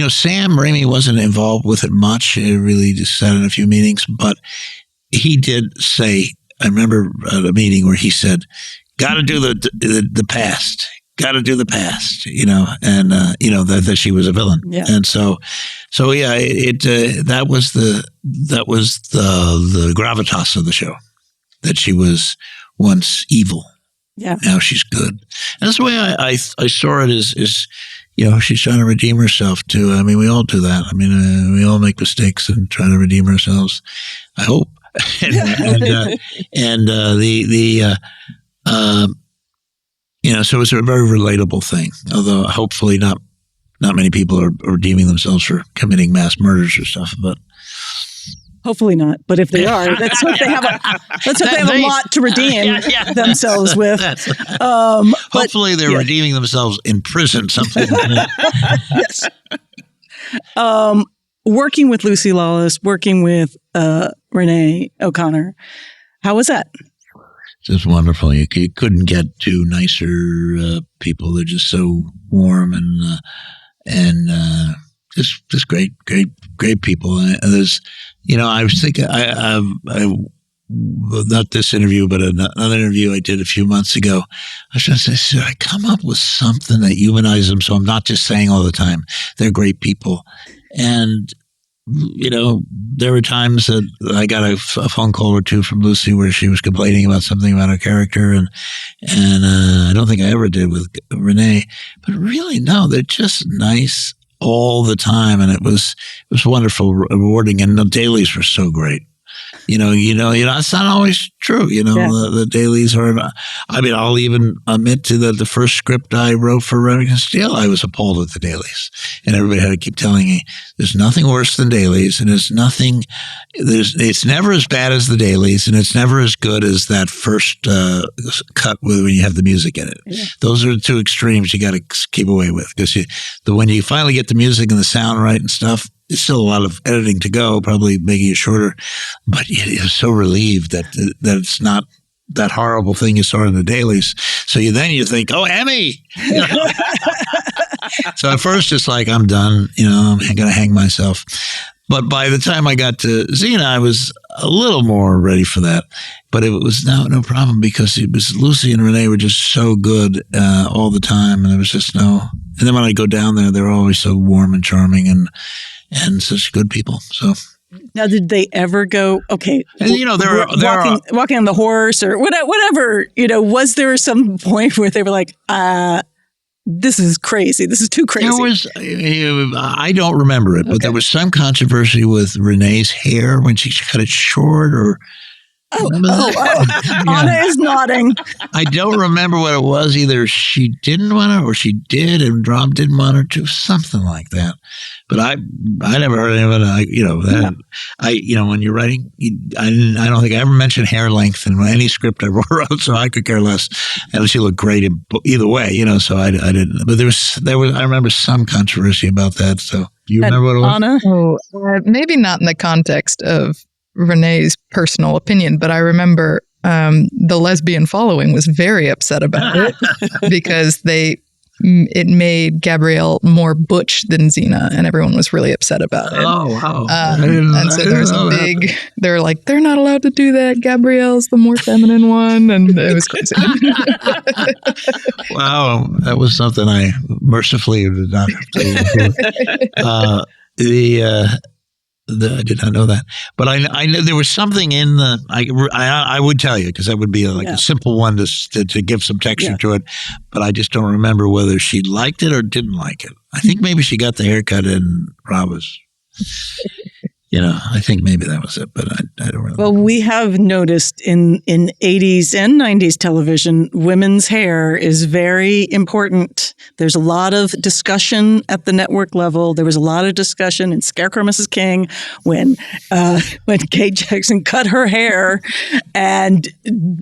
Sam Raimi wasn't involved with it much. It really just sat in a few meetings, but he did say, I remember at a meeting where he said, got to do the past. Got to do the past, and that she was a villain, and so that was the gravitas of the show, that she was once evil, now she's good, and that's the way I saw it. Is she's trying to redeem herself too. I mean, we all do that. I mean, we all make mistakes and try to redeem ourselves. I hope, so it's a very relatable thing, although hopefully not many people are redeeming themselves for committing mass murders or stuff, but hopefully not. But if they are, let's hope they have a lot to redeem themselves with. Hopefully they're redeeming themselves in prison, something like that. Yes. Working with Lucy Lawless, working with Renee O'Connor, how was that? Just wonderful. You couldn't get two nicer people. They're just so warm and just great people. There's, I was thinking, I not this interview, but another interview I did a few months ago. I was trying to say, should I come up with something that humanizes them? So I'm not just saying all the time they're great people. And there were times that I got a phone call or two from Lucy where she was complaining about something about her character, and I don't think I ever did with Renee. But really, no, they're just nice all the time, and it was wonderful, rewarding, and the dailies were so great. It's not always true. The dailies are. I mean, I'll even admit to the first script I wrote for Remington Steele, I was appalled at the dailies, and everybody had to keep telling me there's nothing worse than dailies, and it's never as bad as the dailies, and it's never as good as that first cut when you have the music in it. Yeah. Those are the two extremes you got to keep away with, because when you finally get the music and the sound right and stuff. It's still a lot of editing to go, probably making it shorter, but you're so relieved that it's not that horrible thing you saw in the dailies. So you think, oh, Emmy! So at first it's like, I'm done, I'm going to hang myself. But by the time I got to Xena, I was a little more ready for that. But it was no problem, because it was Lucy and Renee were just so good all the time, and there was just no. And then when I go down there, they're always so warm and charming and such good people. So now, did they ever go? Okay, and walking on the horse or whatever. Was there some point where they were like, "This is crazy. This is too crazy"? There was. I don't remember it, but there was some controversy with Renee's hair when she cut it short, or. Anna is nodding. I don't remember what it was. Either she didn't want it or she did, and Rob didn't want her to, something like that. But I never heard any of it. When you're writing, I don't think I ever mentioned hair length in any script I wrote, so I could care less. And she looked great either way, so I didn't. But there was. I remember some controversy about that. So do you remember what it was? Anna? Maybe not in the context of Renee's personal opinion, but I remember the lesbian following was very upset about it because it made Gabrielle more butch than Zena, and everyone was really upset about it. Oh, wow. And so there was they're like, they're not allowed to do that. Gabrielle's the more feminine one, and it was crazy. Wow, that was something I mercifully did not have to I did not know that, but I know there was something in the. I would tell you, because that would be a simple one to give some texture to it, but I just don't remember whether she liked it or didn't like it. I think maybe she got the haircut and Rob was. I think maybe that was it, but I don't really. Well, we have noticed in 80s and 90s television, women's hair is very important. There's a lot of discussion at the network level. There was a lot of discussion in Scarecrow Mrs. King when Kate Jackson cut her hair, and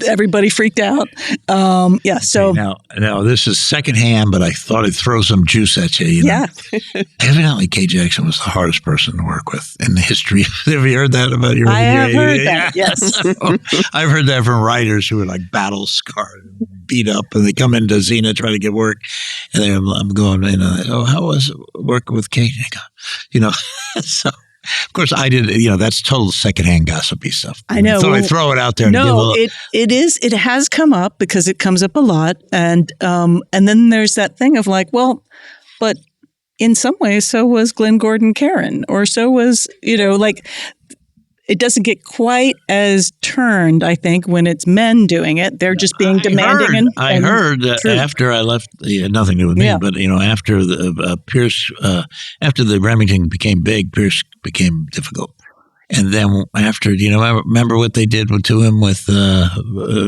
everybody freaked out. So now this is secondhand, but I thought I'd throw some juice at you. You know? Yeah. Evidently, Kate Jackson was the hardest person to work with in the history. Have you heard that about your? I have heard that. Yes, I've heard that from writers who are like battle scarred, beat up, and they come into Xena trying to get work, and I'm going, how was it working with Kate? And I go, so of course I did. That's total secondhand gossipy stuff. I know. So I throw it out there. No, it is. It has come up because it comes up a lot, and then there's that thing of like, well, but in some ways, so was Glenn Gordon Karen, or so was it doesn't get quite as turned, I think, when it's men doing it. They're just being demanding. I heard after I left, it had nothing to do with me, but after the Pierce, after the Remington became big, Pierce became difficult. And then after, remember what they did to him with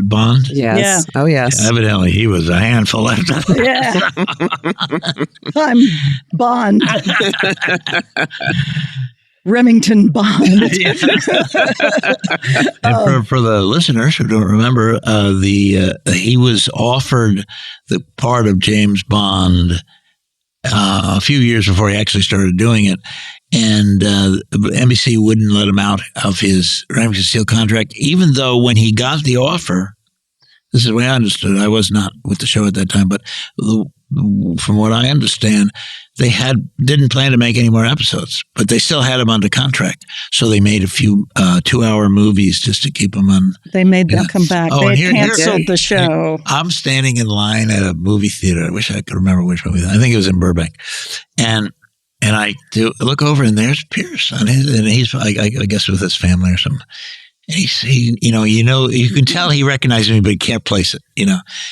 Bond? Yes. Yeah. Oh, yes. Evidently, he was a handful after that. Yeah. I'm Bond. Remington Bond. And for the listeners who don't remember, he was offered the part of James Bond a few years before he actually started doing it. And NBC wouldn't let him out of his Remington Steele contract, even though when he got the offer, this is the way I understood it. I was not with the show at that time, but from what I understand, they didn't plan to make any more episodes, but they still had him under contract. So they made a few 2-hour movies just to keep him on. They made them come back. They canceled the show. I'm standing in line at a movie theater. I wish I could remember which movie. I think it was in Burbank. And I look over, and there's Pierce and he's I guess with his family or something. And you can tell he recognized me, but he can't place it,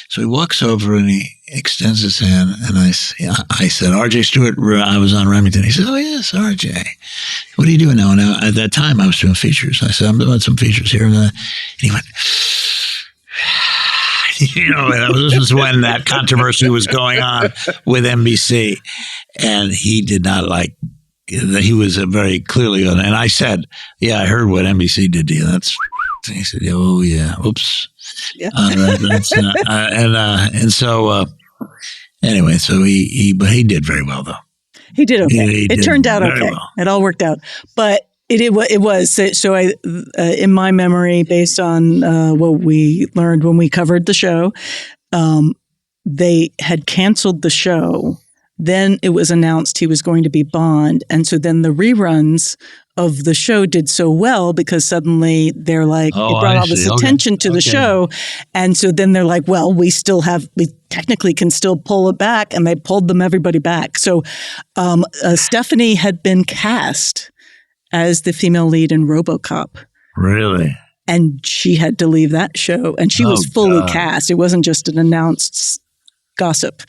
So he walks over and he extends his hand, and I said, RJ Stewart, I was on Remington. He said, oh, yes, RJ. What are you doing now? Now, at that time, I was doing features. I said, I'm doing some features here. And he went, this was when that controversy was going on with NBC. And he did not like that. He was very clearly on. And I said, yeah, I heard what NBC did to you. He said, oh, yeah. Oops. Yeah. So anyway, so he did very well, though. He did okay. It turned out okay. Well. It all worked out. But it was. So I, in my memory, based on what we learned when we covered the show, they had canceled the show. Then it was announced he was going to be Bond. And so then the reruns of the show did so well because suddenly they're like, it brought all this attention to the show. And so then they're like, well, we technically can still pull it back. And they pulled everybody back. So Stephanie had been cast as the female lead in RoboCop. Really? And she had to leave that show. And she was fully cast. It wasn't just an announced gossip.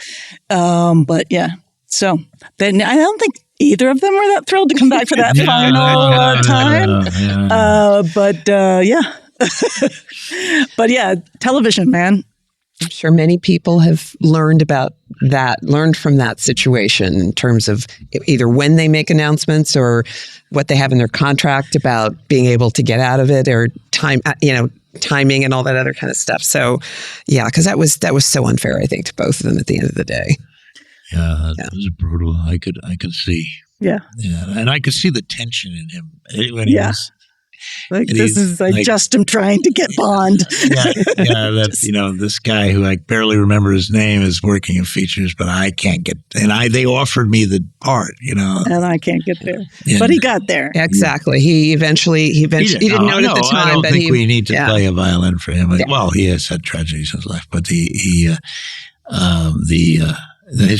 But yeah. So then I don't think either of them were that thrilled to come back for that final time. But yeah, television, man. I'm sure many people have learned from that situation in terms of either when they make announcements or what they have in their contract about being able to get out of it, or timing and all that other kind of stuff. So yeah, because that was so unfair, I think, to both of them at the end of the day. Yeah, that was brutal. I could see. Yeah. Yeah. And I could see the tension in him when he was. Like, this is just him trying to get Bond. This guy who I barely remember his name is working in features, but I can't get, they offered me the part, And I can't get there. Yeah. But he got there. Exactly. He didn't know it at the time. I don't think we need to play a violin for him. Yeah. Well, he has had tragedies in his life, but his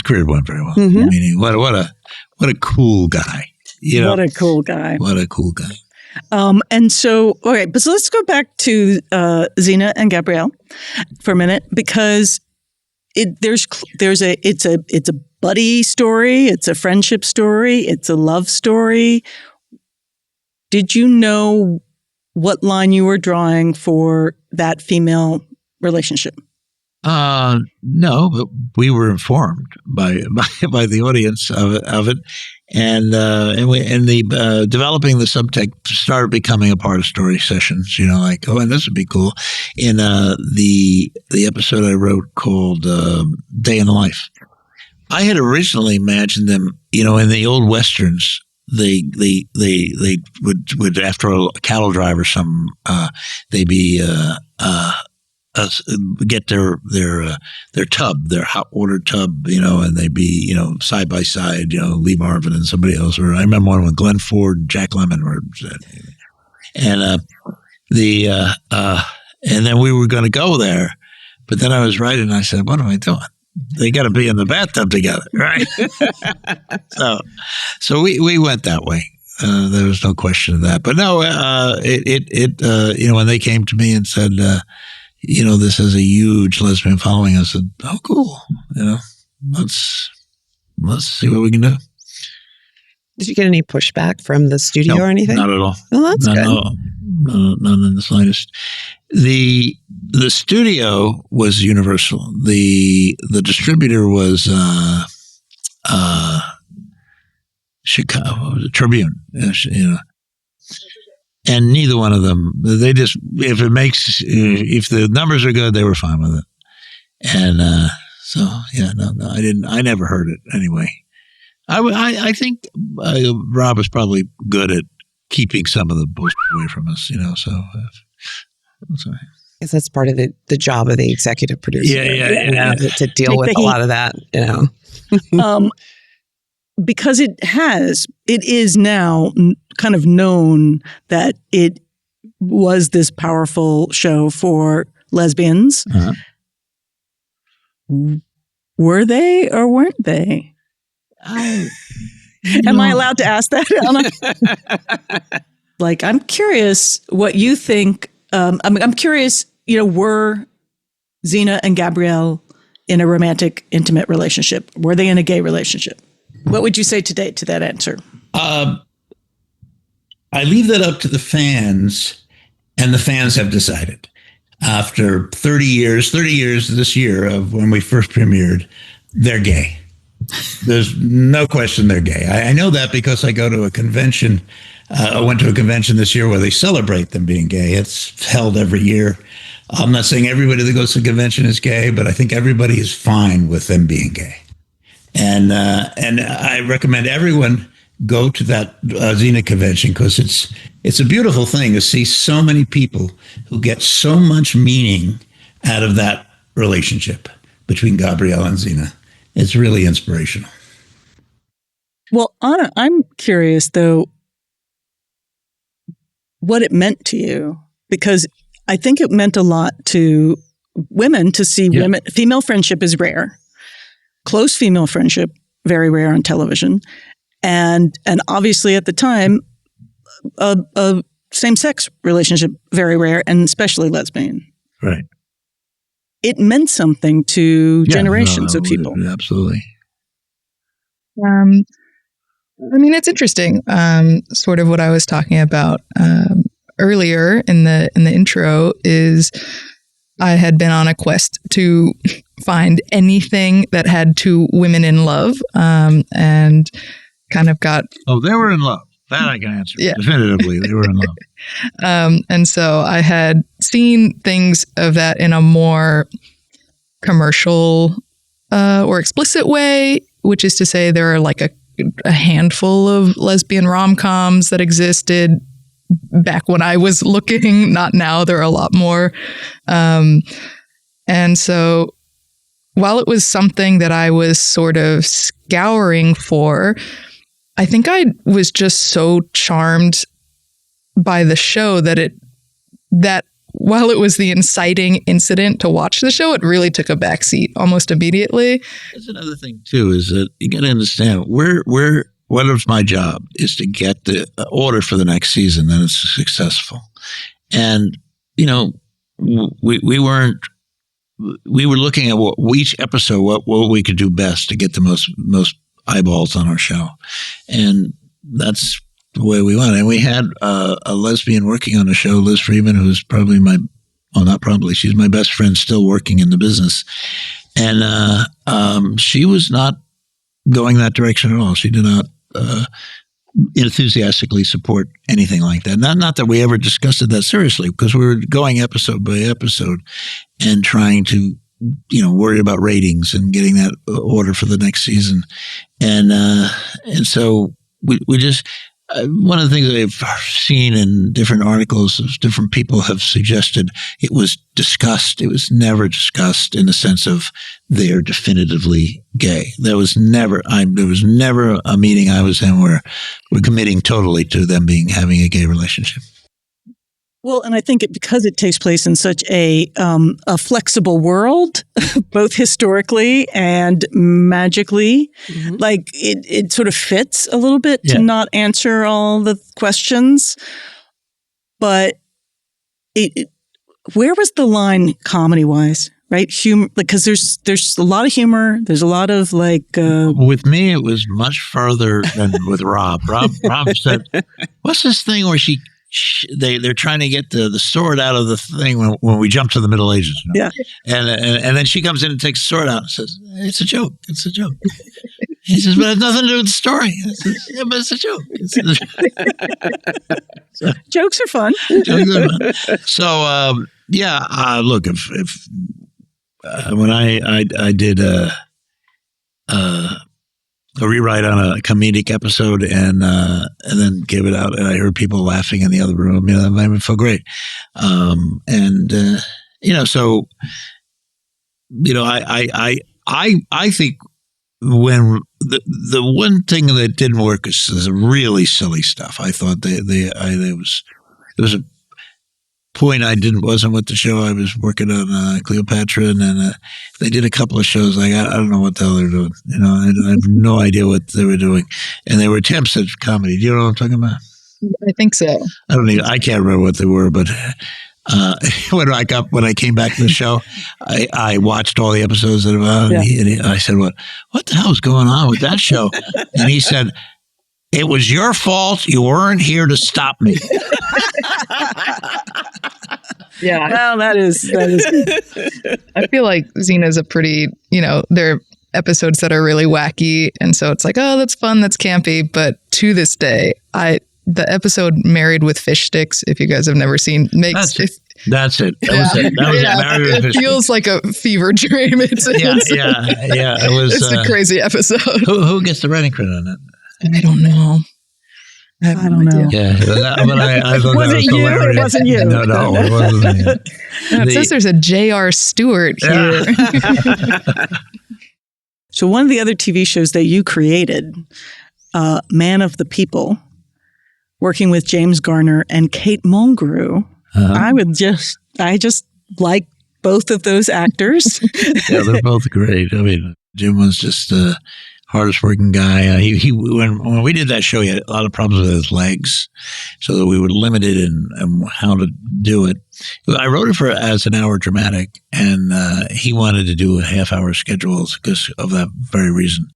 career went very well. Mm-hmm. I mean, what a cool guy. What a cool guy. What a cool guy. And so, okay, but so let's go back to Zena and Gabrielle for a minute, because it's a buddy story, it's a friendship story, it's a love story. Did you know what line you were drawing for that female relationship? No, but we were informed by the audience of it, and the developing the subtext started becoming a part of story sessions. Like, oh, and this would be cool. In the episode I wrote called Day in the Life, I had originally imagined them, in the old westerns. They would after a cattle drive or something, they'd be get their tub, their hot water tub, and they'd be, side by side, Lee Marvin and somebody else. Or I remember one when Glenn Ford, and Jack Lemmon were, and and then we were going to go there, but then I was writing and I said, what am I doing? They got to be in the bathtub together, right? so we went that way. There was no question of that. But no, when they came to me and said, this has a huge lesbian following, I said, oh, cool. Let's see what we can do. Did you get any pushback from the studio or anything? Not at all. Well, that's good. None in the slightest. The studio was Universal. The distributor was Chicago, Tribune. And neither one of them, they just, if the numbers are good, they were fine with it. And I never heard it anyway. I think Rob is probably good at keeping some of the bullshit away from us, so. Sorry. I guess that's part of the job of the executive producer. Yeah. To deal with a lot of that, Because it is now kind of known that it was this powerful show for lesbians. Uh-huh. Were they or weren't they? Am I allowed to ask that, Anna? Like, I'm curious what you think. I'm curious, were Zena and Gabrielle in a romantic, intimate relationship? Were they in a gay relationship? What would you say today to that answer? I leave that up to the fans, and the fans have decided. After 30 years this year of when we first premiered, they're gay. There's no question they're gay. I know that because I go to a convention. I went to a convention this year where they celebrate them being gay. It's held every year. I'm not saying everybody that goes to the convention is gay, but I think everybody is fine with them being gay. And I recommend everyone go to that Xena convention because it's a beautiful thing to see so many people who get so much meaning out of that relationship between Gabrielle and Zena. It's really inspirational. Well, Anna, I'm curious, though, what it meant to you, because I think it meant a lot to women to see women. Female friendship is rare. Close female friendship, very rare on television. And obviously at the time, a same-sex relationship, very rare, and especially lesbian. Right. It meant something to generations of people. Absolutely. It's interesting. Sort of what I was talking about earlier in the intro is I had been on a quest to find anything that had two women in love, and kind of got. Oh, they were in love. That I can answer. Yeah. Definitively, they were in love. And so I had seen things of that in a more commercial or explicit way, which is to say there are like a handful of lesbian rom-coms that existed back when I was looking, not now. There are a lot more. And so while it was something that I was sort of scouring for, I think I was just so charmed by the show that while it was the inciting incident to watch the show, it really took a backseat almost immediately. That's another thing too, is that you got to understand what is my job is to get the order for the next season that it's successful. And, we were looking at each episode, what we could do best to get the most eyeballs on our show. And that's the way we went. And we had a lesbian working on the show, Liz Freeman, who's probably my Well, not probably. She's my best friend still working in the business. And she was not going that direction at all. She did not enthusiastically support anything like that. Not that we ever discussed it that seriously, because we were going episode by episode and trying to, worry about ratings and getting that order for the next season. And so we just, one of the things I've seen in different articles is different people have suggested it was discussed. It was never discussed in the sense of they're definitively gay. There was never a meeting I was in where we're committing totally to them having a gay relationship. Well, and I think because it takes place in such a flexible world, both historically and magically, like it sort of fits a little bit to not answer all the questions. But where was the line comedy-wise? Right, humor, because there's a lot of humor. There's a lot of With me, it was much further than with Rob. Rob said, "What's this thing where they're trying to get the sword out of the thing when we jump to the Middle Ages?" Yeah, and then she comes in and takes the sword out and says, "It's a joke. It's a joke." He says, "But it has nothing to do with the story." I says, "Yeah, but it's a joke." Jokes are fun. So look, if when I did a rewrite on a comedic episode and then gave it out, and I heard people laughing in the other room, that made me feel great. I think when the one thing that didn't work is really silly stuff. I thought there was a point wasn't with the show. I was working on Cleopatra, and then they did a couple of shows. I don't know what the hell they're doing. I have no idea what they were doing, and they were attempts at comedy. Do you know what I'm talking about? I think so. I can't remember what they were, but when I came back to the show, I watched all the episodes and I said, "What the hell is going on with that show?" And he said, "It was your fault. You weren't here to stop me." Yeah. Well, that is. I feel like Xena's a pretty, there are episodes that are really wacky. And so it's like, oh, that's fun. That's campy. But to this day, the episode Married with Fish Sticks, if you guys have never seen, That's it. That was it. Married with Fish feels like a fever dream. It was. It's a crazy episode. Who gets the writing credit on that? I don't know. I don't know. Yeah, but I thought Was that was it you? hilarious. It wasn't you. No, it wasn't me. It says there's a J.R. Stewart here. So one of the other TV shows that you created, Man of the People, working with James Garner and Kate Mulgrew. I just like both of those actors. Yeah, they're both great. I mean, Jim was just hardest working guy. When we did that show, he had a lot of problems with his legs, so that we were limited in how to do it. I wrote it as an hour dramatic, and he wanted to do a half-hour schedule because of that very reason.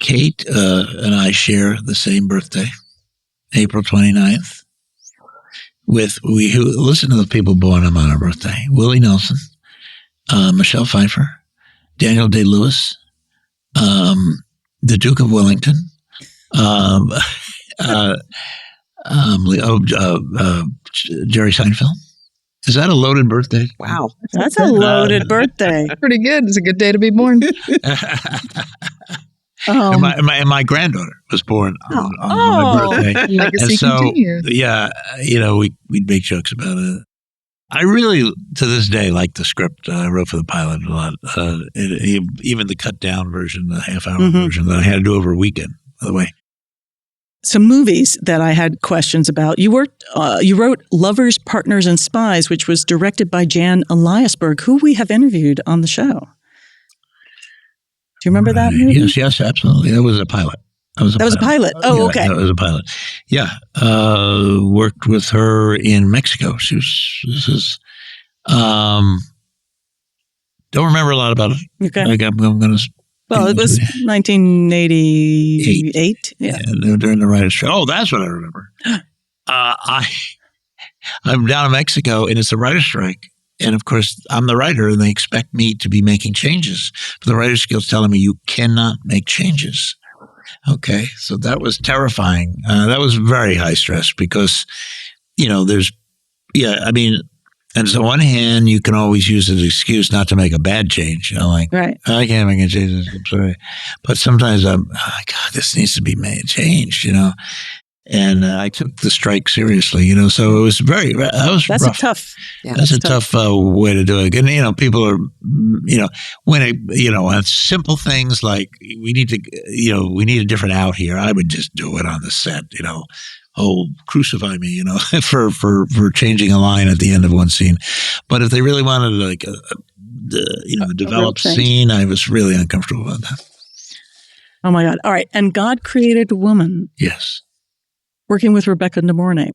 Kate and I share the same birthday, April 29th. Who listen to the people born on our birthday: Willie Nelson, Michelle Pfeiffer, Daniel Day-Lewis, the Duke of Wellington, Jerry Seinfeld. Is that a loaded birthday? Wow, that's a loaded birthday. Pretty good. It's a good day to be born. And my granddaughter was born on my birthday. Legacy continues. We'd make jokes about it. I really, to this day, like the script I wrote for the pilot a lot. Even the cut down version, the half-hour version that I had to do over a weekend, by the way. Some movies that I had questions about. You wrote Lovers, Partners, and Spies, which was directed by Jan Eliasberg, who we have interviewed on the show. Do you remember that movie? Yes, absolutely. That was a pilot. That was a pilot. Oh, okay. That was a pilot. Yeah. Worked with her in Mexico. Don't remember a lot about it. Okay. I'm going to. Well, it was 1988. Yeah. During the writer's strike. Oh, that's what I remember. I'm down in Mexico and it's a writer's strike. And of course, I'm the writer and they expect me to be making changes. But the Writers Guild's telling me you cannot make changes. Okay. So that was terrifying. That was very high stress because, and so on one hand, you can always use an excuse not to make a bad change. Right. I can't make a change. I'm sorry. But sometimes God, this needs to be changed, And I took the strike seriously, so it was that's rough. That's a tough way to do it. And, people are, on simple things like we need a different out here. I would just do it on the set, crucify me, for changing a line at the end of one scene. But if they really wanted a developed scene, I was really uncomfortable about that. Oh my God. All right. And God created woman. Yes. Working with Rebecca De Mornay.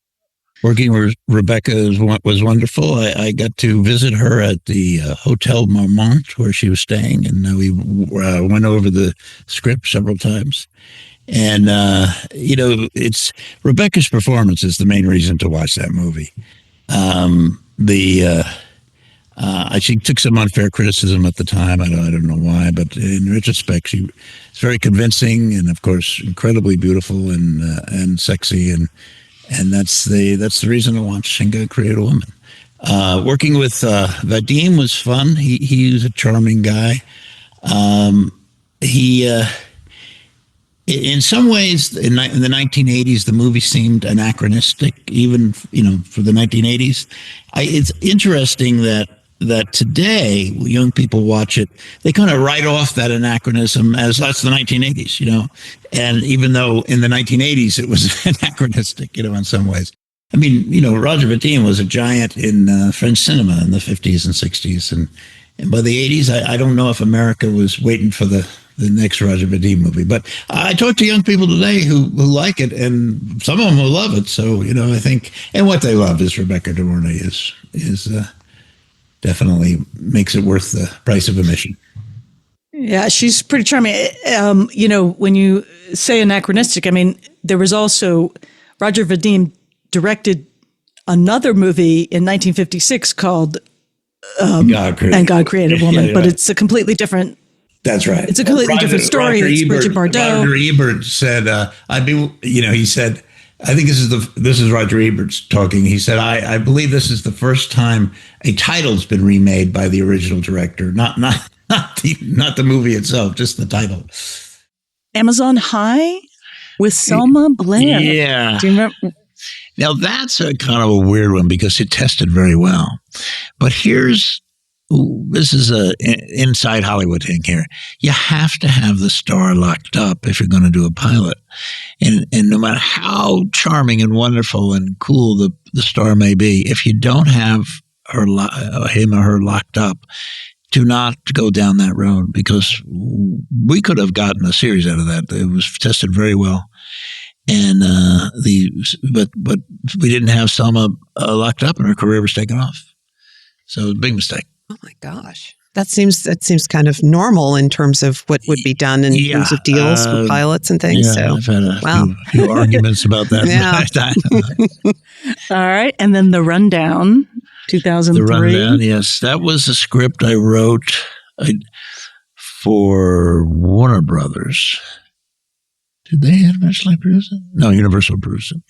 Working with Rebecca was wonderful. I got to visit her at the Hotel Marmont where she was staying, and we went over the script several times. And, it's Rebecca's performance is the main reason to watch that movie. She took some unfair criticism at the time. I don't know why, but in retrospect, she's very convincing and, of course, incredibly beautiful and sexy, and that's the reason to watch and create a woman. Working with Vadim was fun. He was a charming guy. In some ways, in the 1980s, the movie seemed anachronistic, even for the 1980s. It's interesting that today, young people watch it, they kind of write off that anachronism as that's the 1980s, And even though in the 1980s it was anachronistic, in some ways. I mean, Roger Vadim was a giant in French cinema in the 50s and 60s. And by the 80s, I don't know if America was waiting for the next Roger Vadim movie. But I talk to young people today who like it, and some of them will love it. So, I think, and what they love is Rebecca De Mornay is definitely makes it worth the price of admission. Yeah, she's pretty charming. When you say anachronistic, I mean, there was also Roger Vadim directed another movie in 1956 called God Created Woman, yeah. But it's a completely different. That's right. It's a completely different story. It's Bridget Bardot. Roger Ebert said, he said, I think this is Roger Ebert talking. He said, I believe this is the first time a title's been remade by the original director, not the movie itself, just the title. Amazon High with Selma Blair. Yeah. Do you remember? Now that's a kind of a weird one because it tested very well. But this is a inside Hollywood thing here. You have to have the star locked up if you're going to do a pilot. And no matter how charming and wonderful and cool the star may be, if you don't have him or her locked up, do not go down that road, because we could have gotten a series out of that. It was tested very well. And but we didn't have Selma locked up, and her career was taken off. So it was a big mistake. Oh my gosh. That seems kind of normal in terms of what would be done in terms of deals with pilots and things. Yeah, so, I've had a few arguments about that. Yeah. All right. And then The Rundown, 2003. The Rundown, yes. That was a script I wrote for Warner Brothers. Did they eventually produce it? No, Universal produced it.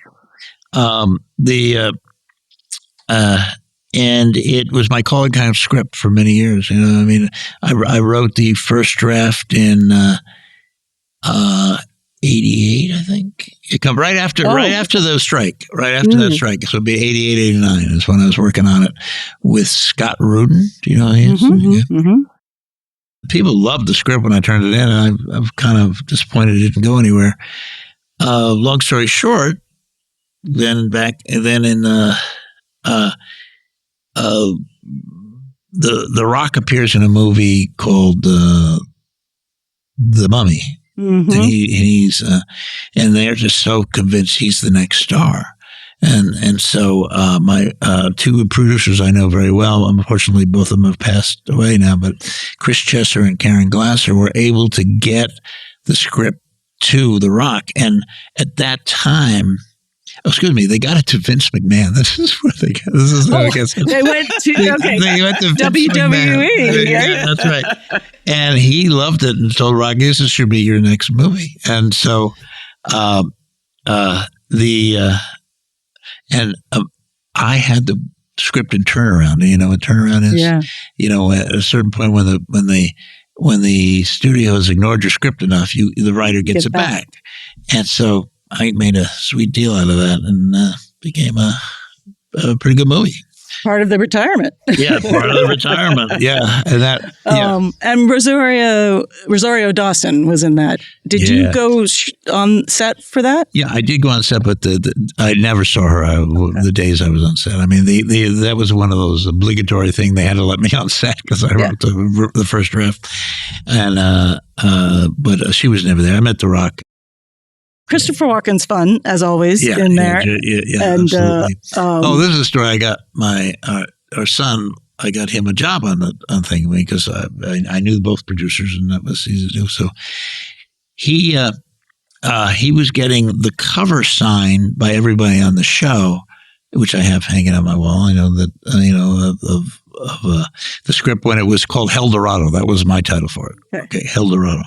And it was my calling kind of script for many years. I wrote the first draft in 88, I think. It come right after the strike. Right after that strike. So it'd be 88, 89 is when I was working on it with Scott Rudin. Do you know who he is? Mm-hmm. People loved the script when I turned it in, and I'm kind of disappointed it didn't go anywhere. Long story short, then in The Rock appears in a movie called The Mummy, and and they're just so convinced he's the next star, and so my two producers I know very well. Unfortunately, both of them have passed away now, but Chris Chesser and Karen Glasser were able to get the script to The Rock, and at that time, excuse me, they got it to Vince McMahon. This is where they got. This is where I guess They went to they went to Vince WWE. McMahon. Yeah, that's right. And he loved it and told Rock, "This should be your next movie." And so, I had the script in turnaround. You know what turnaround is? Yeah. You know, at a certain point when the studio has ignored your script enough, the writer gets it back. And so I made a sweet deal out of that and became a pretty good movie. Part of the retirement. Yeah, part of the retirement. Yeah, and that. Yeah. And Rosario Dawson was in that. Did you go on set for that? Yeah, I did go on set, but I never saw her the days I was on set. I mean, that was one of those obligatory things. They had to let me on set because I wrote the first draft, and but she was never there. I met The Rock. Christopher Walken's fun, as always, in there. Yeah, and, absolutely. This is a story. I got our son, I got him a job on thing because I knew both producers and that was easy to do. So he was getting the cover signed by everybody on the show, which I have hanging on my wall. I know that, of the script when it was called Hell Dorado. That was my title for it. Okay, Hell Dorado.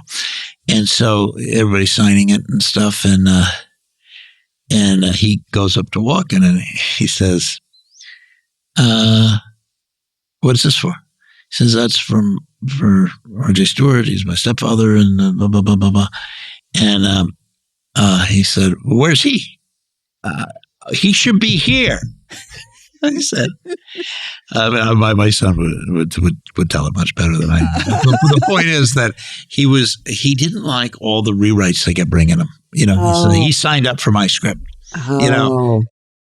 And so everybody's signing it and stuff, and he goes up to Walken and he says, "What is this for?" He says, "That's for RJ Stewart. He's my stepfather," and blah blah blah blah blah. And he said, "Well, where's he? He should be here." I said, my son would tell it much better than I. The point is that he didn't like all the rewrites they kept bringing him. You know, so he signed up for my script. You know,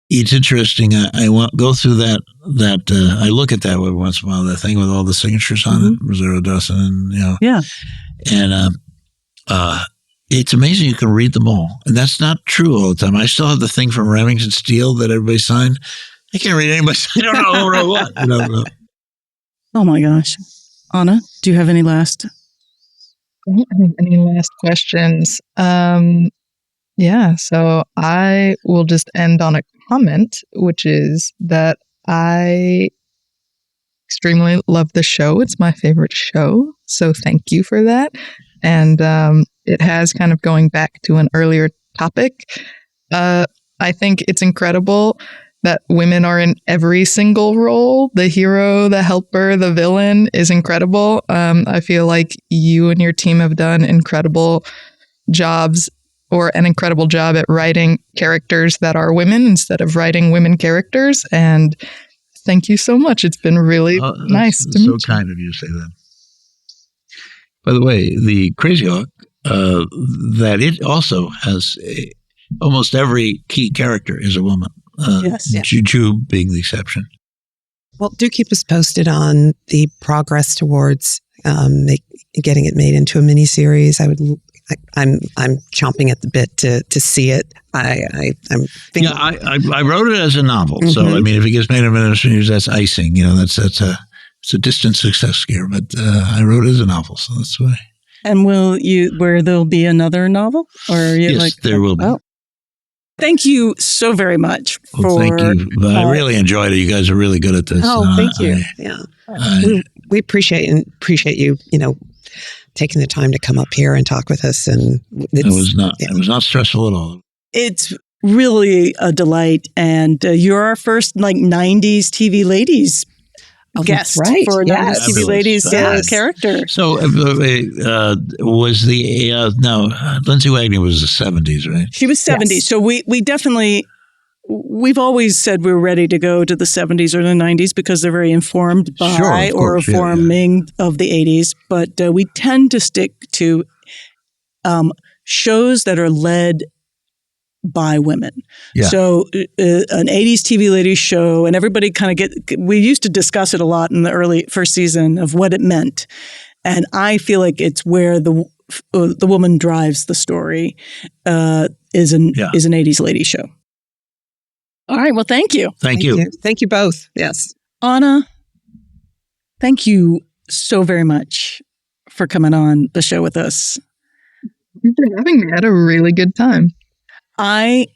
it's interesting. I go through that. I look at that every once in a while. That thing with all the signatures on it, Rosario Dawson, and and it's amazing you can read them all, and that's not true all the time. I still have the thing from Remington Steele that everybody signed. I can't read anybody. I don't know who wrote what. I don't know. Oh my gosh. Anna, do you have any last? I don't have any last questions. So I will just end on a comment, which is that I extremely love the show. It's my favorite show. So thank you for that. And it has kind of going back to an earlier topic. I think it's incredible that women are in every single role. The hero, the helper, the villain is incredible. I feel like you and your team have done incredible jobs or an incredible job at writing characters that are women instead of writing women characters. And thank you so much. It's been really nice to meet you. So kind of you to say that. By the way, the Crazy Hawk, that it also has almost every key character is a woman. Juju being the exception. Well, do keep us posted on the progress towards getting it made into a miniseries. I'm chomping at the bit to see it. I'm thinking. Yeah, I wrote it as a novel. So I mean, if it gets made into a miniseries, that's icing. You know, it's a distant success here. But I wrote it as a novel, so that's why. And where there'll be another novel, or yes, there will be. Oh. Thank you so very much. Thank you. I really enjoyed it. You guys are really good at this. Oh, thank you. We appreciate you. You know, taking the time to come up here and talk with us. And it was not stressful at all. It's really a delight, and you're our first 90s TV ladies guest for a 90s TV ladies character. So was Lindsay Wagner was the 70s, right? She was 70s. Yes. So we definitely, we've always said we're ready to go to the 70s or the 90s because they're very informed by or informing of the 80s. But we tend to stick to shows that are led by women. Yeah. So an 80s TV ladies show, and everybody kind of we used to discuss it a lot in the early first season of what it meant. And I feel like it's where the woman drives the story is an 80s ladies show. All right. Well, thank you. Thank you. Thank you both. Yes. Anna, thank you so very much for coming on the show with us. Thank you for having me. I had a really good time. I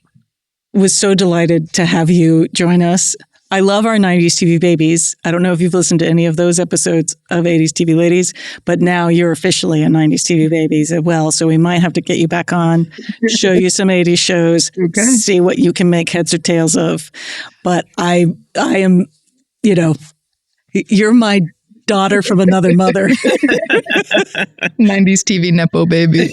was so delighted to have you join us. I love our 90s TV babies. I don't know if you've listened to any of those episodes of 80s TV Ladies, but now you're officially a 90s TV babies as well. So we might have to get you back on, show you some 80s shows, see what you can make heads or tails of. But I am, you're my daughter from another mother. 90s TV Nepo baby.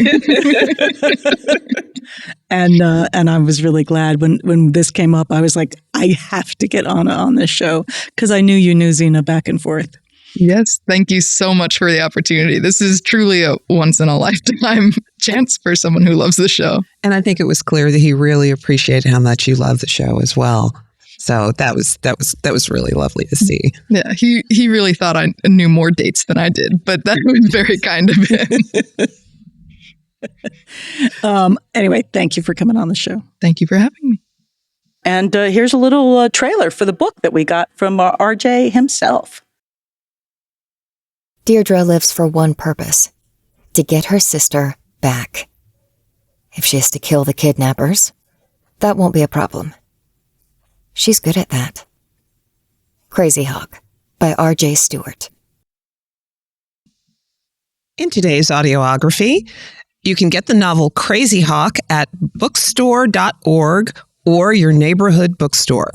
And I was really glad when this came up. I was like, I have to get Anna on this show because I knew you knew Xena back and forth. Yes. Thank you so much for the opportunity. This is truly a once in a lifetime chance for someone who loves the show. And I think it was clear that he really appreciated how much you love the show as well. So that was really lovely to see. Yeah, he really thought I knew more dates than I did, but that was very kind of him. Anyway, thank you for coming on the show. Thank you for having me. And here's a little trailer for the book that we got from RJ himself. Deirdre lives for one purpose, to get her sister back. If she has to kill the kidnappers, that won't be a problem. She's good at that. Crazy Hawk by RJ Stewart. In today's Audioography, you can get the novel Crazy Hawk at bookstore.org or your neighborhood bookstore.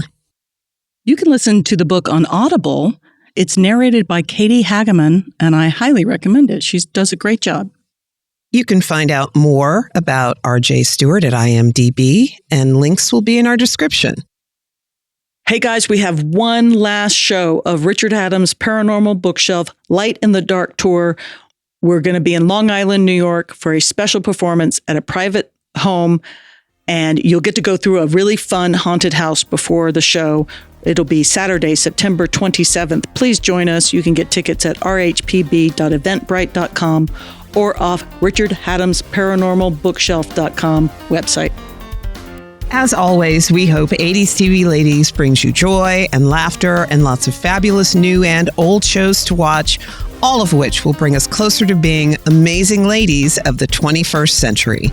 You can listen to the book on Audible. It's narrated by Katie Hageman, and I highly recommend it. She does a great job. You can find out more about RJ Stewart at IMDb, and links will be in our description. Hey guys, we have one last show of Richard Hatem's Paranormal Bookshelf Light in the Dark Tour. We're going to be in Long Island, New York for a special performance at a private home, and you'll get to go through a really fun haunted house before the show. It'll be Saturday, September 27th. Please join us. You can get tickets at rhpb.eventbrite.com or off Richard Hatem's paranormalbookshelf.com website. As always, we hope 80s TV Ladies brings you joy and laughter and lots of fabulous new and old shows to watch, all of which will bring us closer to being amazing ladies of the 21st century.